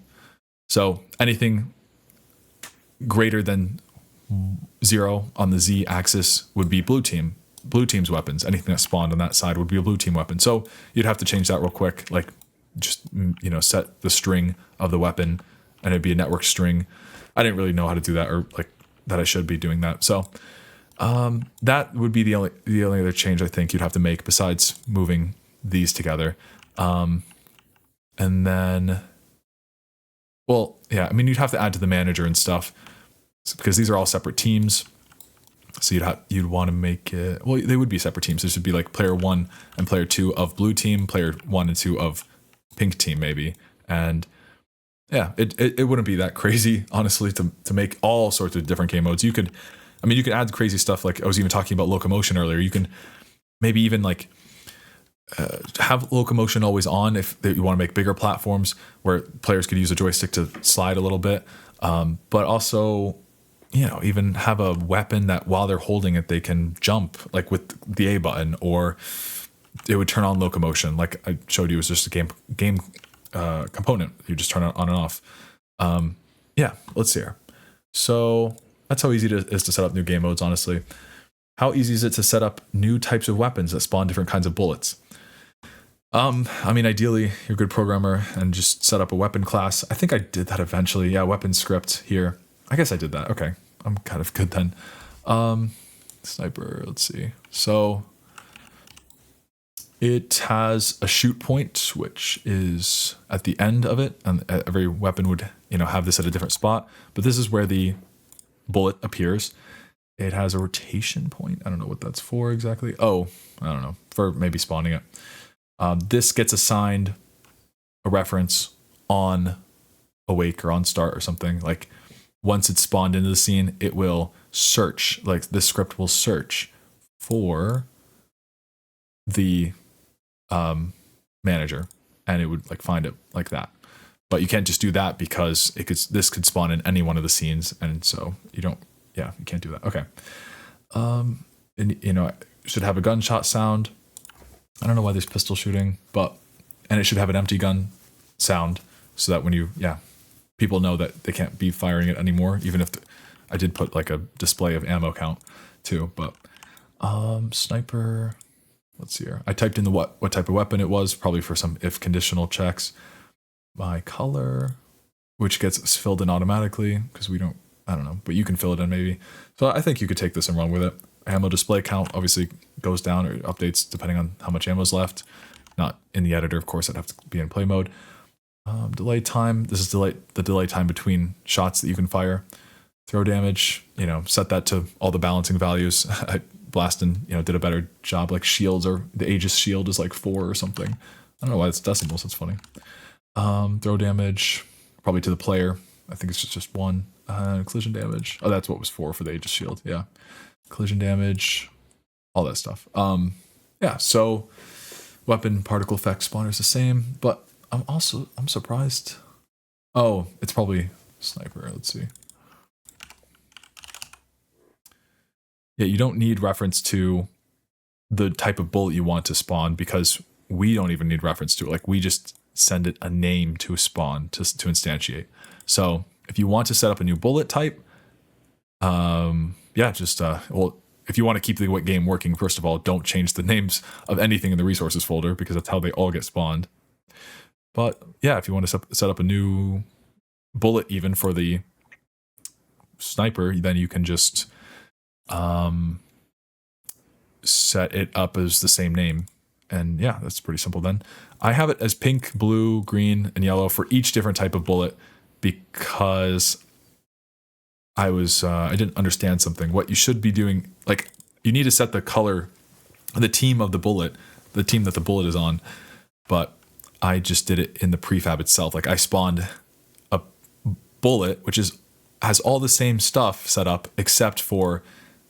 So anything greater than 0 on the Z axis would be blue team. Blue team's weapons. Anything that spawned on that side would be a blue team weapon. So you'd have to change that real quick, like just set the string of the weapon, and it'd be a network string. I didn't really know how to do that, or like that I should be doing that. So that would be the only other change I think you'd have to make besides moving these together. And then, well, yeah, I mean, you'd have to add to the manager and stuff because these are all separate teams. So you'd want to make it, well, they would be separate teams. This would be like player 1 and player 2 of blue team, player 1 and 2 of pink team, maybe. And yeah, it wouldn't be that crazy, honestly, to make all sorts of different game modes. You could I mean, you can add crazy stuff. Like I was even talking about locomotion earlier. You can maybe even like have locomotion always on if you want to make bigger platforms where players could use a joystick to slide a little bit. But also, even have a weapon that while they're holding it, they can jump, like with the A button, or it would turn on locomotion. Like I showed you, it was just a game component. You just turn it on and off. Let's see here. So that's how easy it is to set up new game modes, honestly. How easy is it to set up new types of weapons that spawn different kinds of bullets? I mean, ideally, you're a good programmer and just set up a weapon class. I think I did that eventually. Yeah, weapon script here. I guess I did that. Okay, I'm kind of good then. Sniper, let's see. So it has a shoot point, which is at the end of it, and every weapon would, have this at a different spot. But this is where the bullet appears. It has a rotation point. I don't know what that's for exactly. Oh, I don't know, for maybe spawning it. This gets assigned a reference on awake or on start or something. Like once it's spawned into the scene, it will search, like this script will search for the manager, and it would like find it like that. But you can't just do that because this could spawn in any one of the scenes, and so you can't do that. Okay. And it should have a gunshot sound. I don't know why there's pistol shooting, and it should have an empty gun sound so that when people know that they can't be firing it anymore, even if I did put like a display of ammo count too. But sniper, let's see here. I typed in the what type of weapon it was, probably for some if conditional checks. My color, which gets filled in automatically because I don't know, but you can fill it in maybe. So I think you could take this and run with it. Ammo display count obviously goes down or updates depending on how much ammo is left. Not in the editor, of course, I'd have to be in play mode. Delay time, this is the delay time between shots that you can fire. Throw damage, set that to all the balancing values. Blastin, did a better job, like shields, or the Aegis shield is like 4 or something. I don't know why it's decimals, that's funny. Throw damage, probably to the player. I think it's just 1. Collision damage. Oh, that's what was 4 for the Aegis shield, yeah. Collision damage, all that stuff. So weapon particle effect spawner is the same, but I'm surprised. Oh, it's probably sniper. Let's see. Yeah, you don't need reference to the type of bullet you want to spawn because we don't even need reference to it. Like we just send it a name to spawn to instantiate. So if you want to set up a new bullet type, if you want to keep the game working, first of all, don't change the names of anything in the resources folder because that's how they all get spawned. But yeah, if you want to set up a new bullet even for the sniper, then you can just set it up as the same name. And yeah, that's pretty simple then. I have it as pink, blue, green, and yellow for each different type of bullet because I didn't understand something. What you should be doing, like you need to set the color, the team of the bullet, the team that the bullet is on, but I just did it in the prefab itself. Like I spawned a bullet, which has all the same stuff set up except for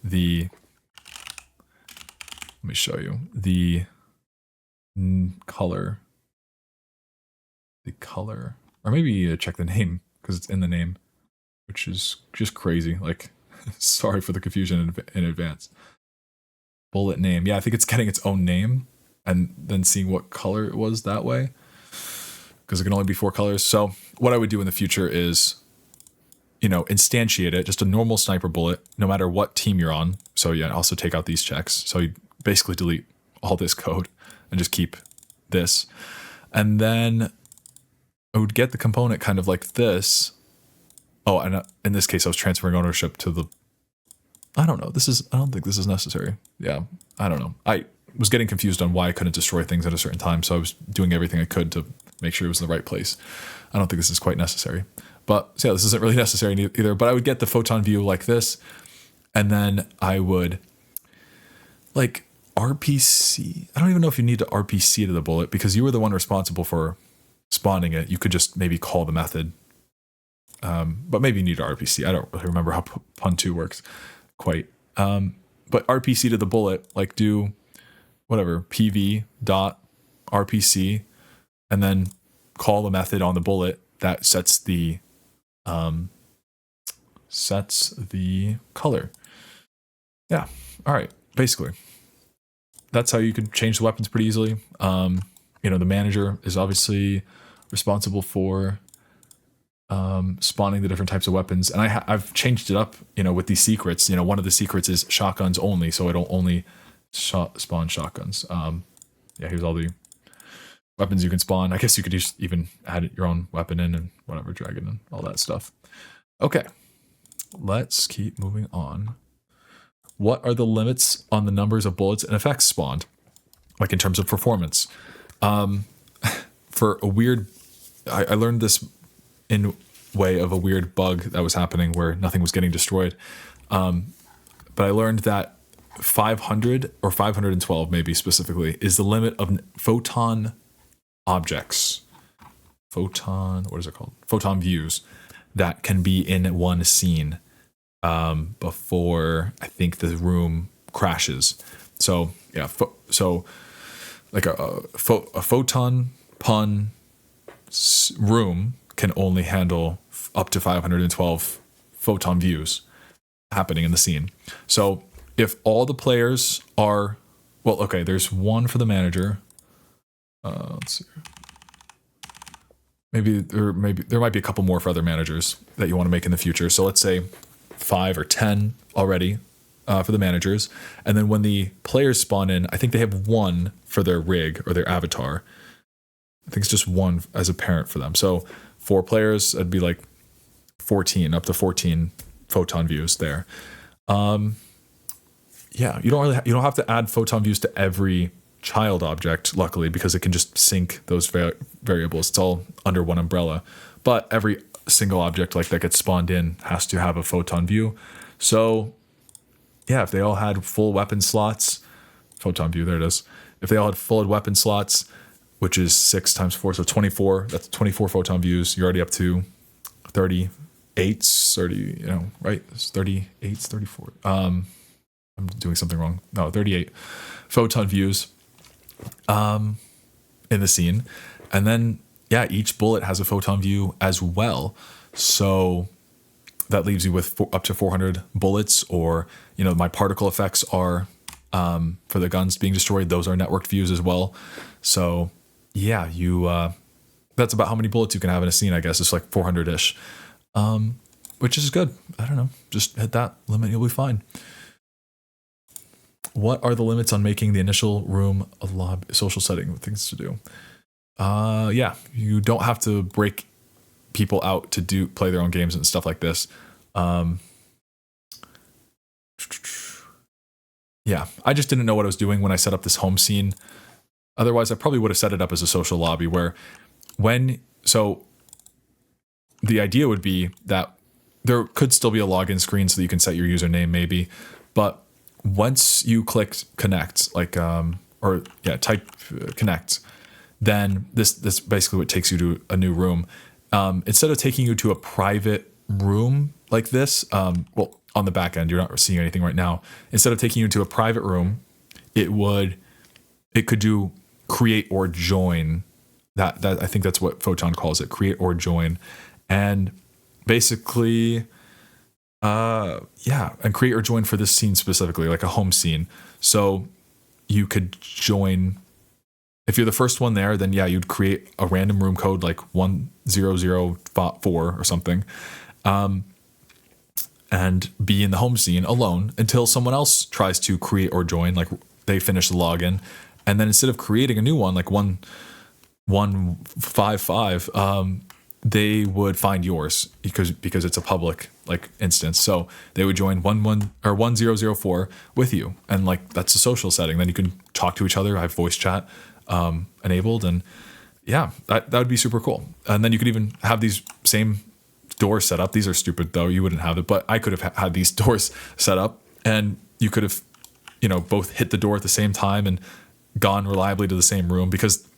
let me show you, the color, or maybe check the name because it's in the name, which is just crazy. Like, sorry for the confusion in advance. Bullet name. Yeah, I think it's getting its own name and then seeing what color it was that way because it can only be 4 colors. So what I would do in the future is, instantiate it, just a normal sniper bullet, no matter what team you're on. So yeah, also take out these checks. So you basically delete all this code and just keep this. And then I would get the component kind of like this. Oh, and in this case, I was transferring ownership to I don't think this is necessary. Yeah, I don't know. I was getting confused on why I couldn't destroy things at a certain time. So I was doing everything I could to make sure it was in the right place. I don't think this is quite necessary. But so yeah, this isn't really necessary either. But I would get the photon view like this. And then I would like RPC. I don't even know if you need to RPC to the bullet because you were the one responsible for spawning it. You could just maybe call the method. But maybe you need to RPC. I don't really remember how Pun2 works. quite. But RPC to the bullet, like do whatever PV dot RPC, and then call the method on the bullet that sets the color. Yeah. All right. Basically, that's how you can change the weapons pretty easily. The manager is obviously responsible for spawning the different types of weapons, and I've changed it up. With these secrets. One of the secrets is shotguns only, so it'll only spawn shotguns. Here's all the weapons you can spawn. I guess you could just even add your own weapon in and whatever, drag it in, all that stuff. Okay, let's keep moving on. What are the limits on the numbers of bullets and effects spawned, like in terms of performance? For a weird, I learned this in way of a weird bug that was happening where nothing was getting destroyed. But I learned that 500 or 512 maybe specifically is the limit of photon objects. What is it called? Photon views that can be in one scene before I think the room crashes. So yeah, so like a photon pun room can only handle up to 512 photon views happening in the scene. So if all the players are, there's one for the manager. Let's see. Maybe there might be a couple more for other managers that you want to make in the future. So let's say 5 or 10 already for the managers. And then when the players spawn in, I think they have one for their rig or their avatar. I think it's just one as a parent for them. So 4 players, it'd be like 14, up to 14 photon views there. You don't have to add photon views to every child object, luckily, because it can just sync those variables. It's all under one umbrella. But every single object like that gets spawned in has to have a photon view. So yeah, if they all had full weapon slots, photon view, there it is. If they all had full weapon slots, which is 6 times 4, so 24, that's 24 photon views. You're already up to 38, right? It's 38, 34. I'm doing something wrong. No, 38 photon views in the scene. And then, yeah, each bullet has a photon view as well. So that leaves you with up to 400 bullets, or, my particle effects are for the guns being destroyed. Those are networked views as well. So yeah, that's about how many bullets you can have in a scene, I guess. It's like 400-ish, which is good. I don't know. Just hit that limit, you'll be fine. What are the limits on making the initial room a social setting with things to do? You don't have to break people out to play their own games and stuff like this. I just didn't know what I was doing when I set up this home scene. Otherwise, I probably would have set it up as a social lobby where so the idea would be that there could still be a login screen so that you can set your username maybe. But once you click connect, type connect, then this basically what takes you to a new room. Instead of taking you to a private room like this, on the back end, you're not seeing anything right now. Instead of taking you to a private room, it could do create or join. That I think that's what Photon calls it, create or join. And basically, and create or join for this scene specifically, like a home scene. So you could join. If you're the first one there, then you'd create a random room code like 1004 or something, and be in the home scene alone until someone else tries to create or join, like they finish the login. And then instead of creating a new one, like 1155, they would find yours because it's a public instance. So they would join 1004 with you, and that's a social setting. Then you can talk to each other. I have voice chat enabled, and that would be super cool. And then you could even have these same doors set up. These are stupid though, you wouldn't have it, but I could have had these doors set up, and you could have both hit the door at the same time and gone reliably to the same room, because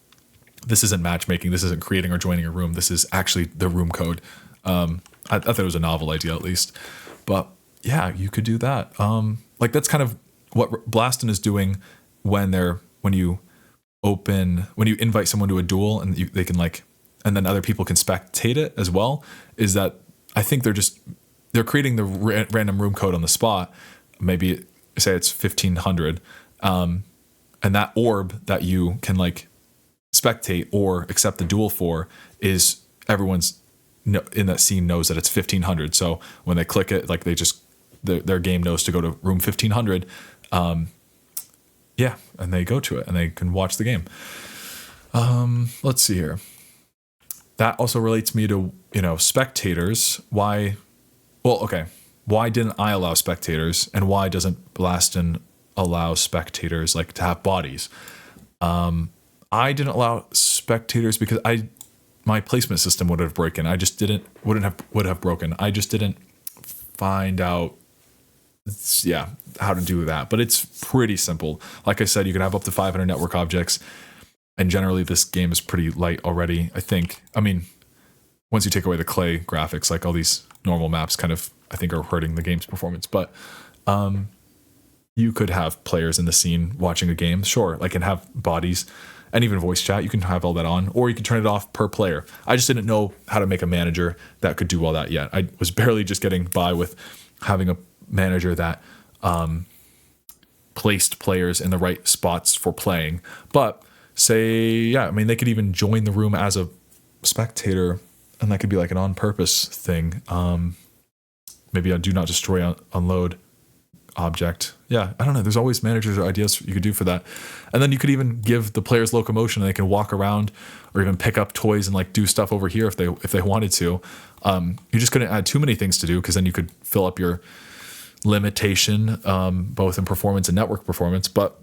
this isn't matchmaking, this isn't creating or joining a room, this is actually the room code. I thought it was a novel idea at least. But yeah, you could do that. Like that's kind of what Blaston is doing when you when you invite someone to a duel and they can like, and then other people can spectate it as well. Is that I think they're creating the random room code on the spot. Maybe say it's 1500, and that orb that you can like spectate or accept the duel for is everyone's in that scene knows that it's 1500. So when they click it, like they just their game knows to go to room 1500. Yeah, and they go to it and they can watch the game. Let's see here. That also relates me to, spectators. Why? Well, okay. Why didn't I allow spectators, and why doesn't Blaston allow spectators like to have bodies? I didn't allow spectators because my placement system would have broken. I just would have broken. I just didn't find out how to do that. But it's pretty simple. Like I said, you can have up to 500 network objects, and generally this game is pretty light already, I think. I mean, once you take away the clay graphics, like all these normal maps kind of, I think, are hurting the game's performance. But you could have players in the scene watching a game, sure, like, and have bodies and even voice chat. You can have all that on, or you can turn it off per player. I just didn't know how to make a manager that could do all that yet. I was barely just getting by with having a manager that placed players in the right spots for playing. But they could even join the room as a spectator, and that could be like an on-purpose thing. Maybe a do not destroy unload object. Yeah, I don't know. There's always managers or ideas you could do for that. And then you could even give the players locomotion, and they can walk around or even pick up toys and like do stuff over here if they wanted to. You just couldn't add too many things to do, because then you could fill up your limitation, both in performance and network performance. But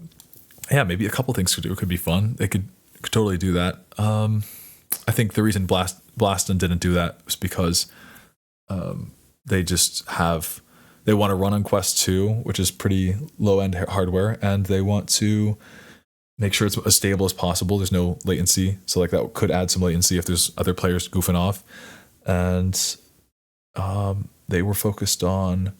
yeah, maybe a couple things to do. It could be fun. They could totally do that. I think the reason Blaston didn't do that was because they want to run on Quest 2, which is pretty low-end hardware, and they want to make sure it's as stable as possible. There's no latency, so like that could add some latency if there's other players goofing off. And they were focused on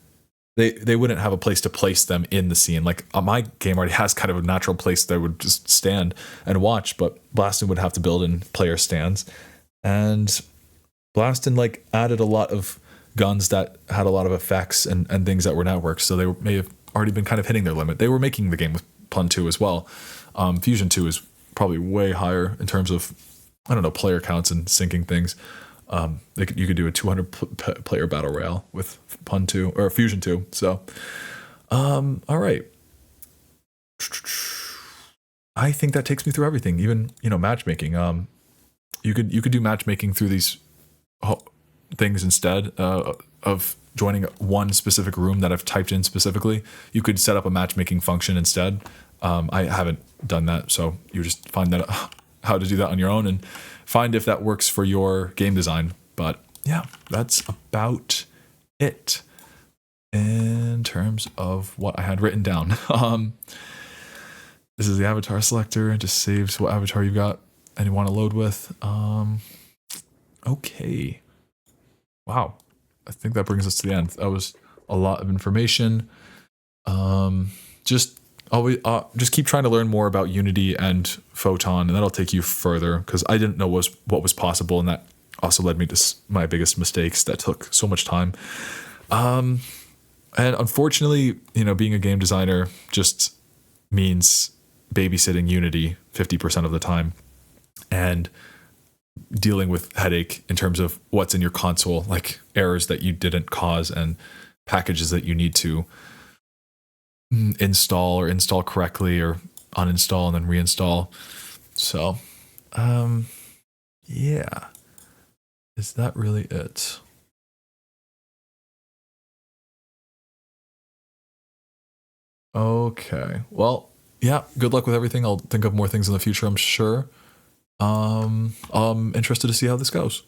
they wouldn't have a place to place them in the scene. Like my game already has kind of a natural place that I would just stand and watch, but Blaston would have to build in player stands. And Blaston like added a lot of guns that had a lot of effects and things that were networked, so they may have already been kind of hitting their limit. They were making the game with Pun 2 as well. Fusion 2 is probably way higher in terms of, I don't know, player counts and syncing things. You could do a 200 player battle royale with Pun 2 or Fusion 2. So, all right. I think that takes me through everything. Even matchmaking. You could do matchmaking through these things instead of joining one specific room that I've typed in specifically. You could set up a matchmaking function instead. I haven't done that, so you just find that how to do that on your own and find if that works for your game design. But yeah, that's about it in terms of what I had written down. This is the avatar selector. It just saves what avatar you've got and you want to load with. Okay. Wow. I think that brings us to the end. That was a lot of information. Just keep trying to learn more about Unity and Photon, and that'll take you further, because I didn't know what was possible, and that also led me to my biggest mistakes that took so much time. And unfortunately, being a game designer just means babysitting Unity 50% of the time and dealing with headache in terms of what's in your console, like errors that you didn't cause and packages that you need to install correctly or uninstall and then reinstall. So, yeah. Is that really it? Okay. Well, yeah, good luck with everything. I'll think of more things in the future, I'm sure. I'm interested to see how this goes.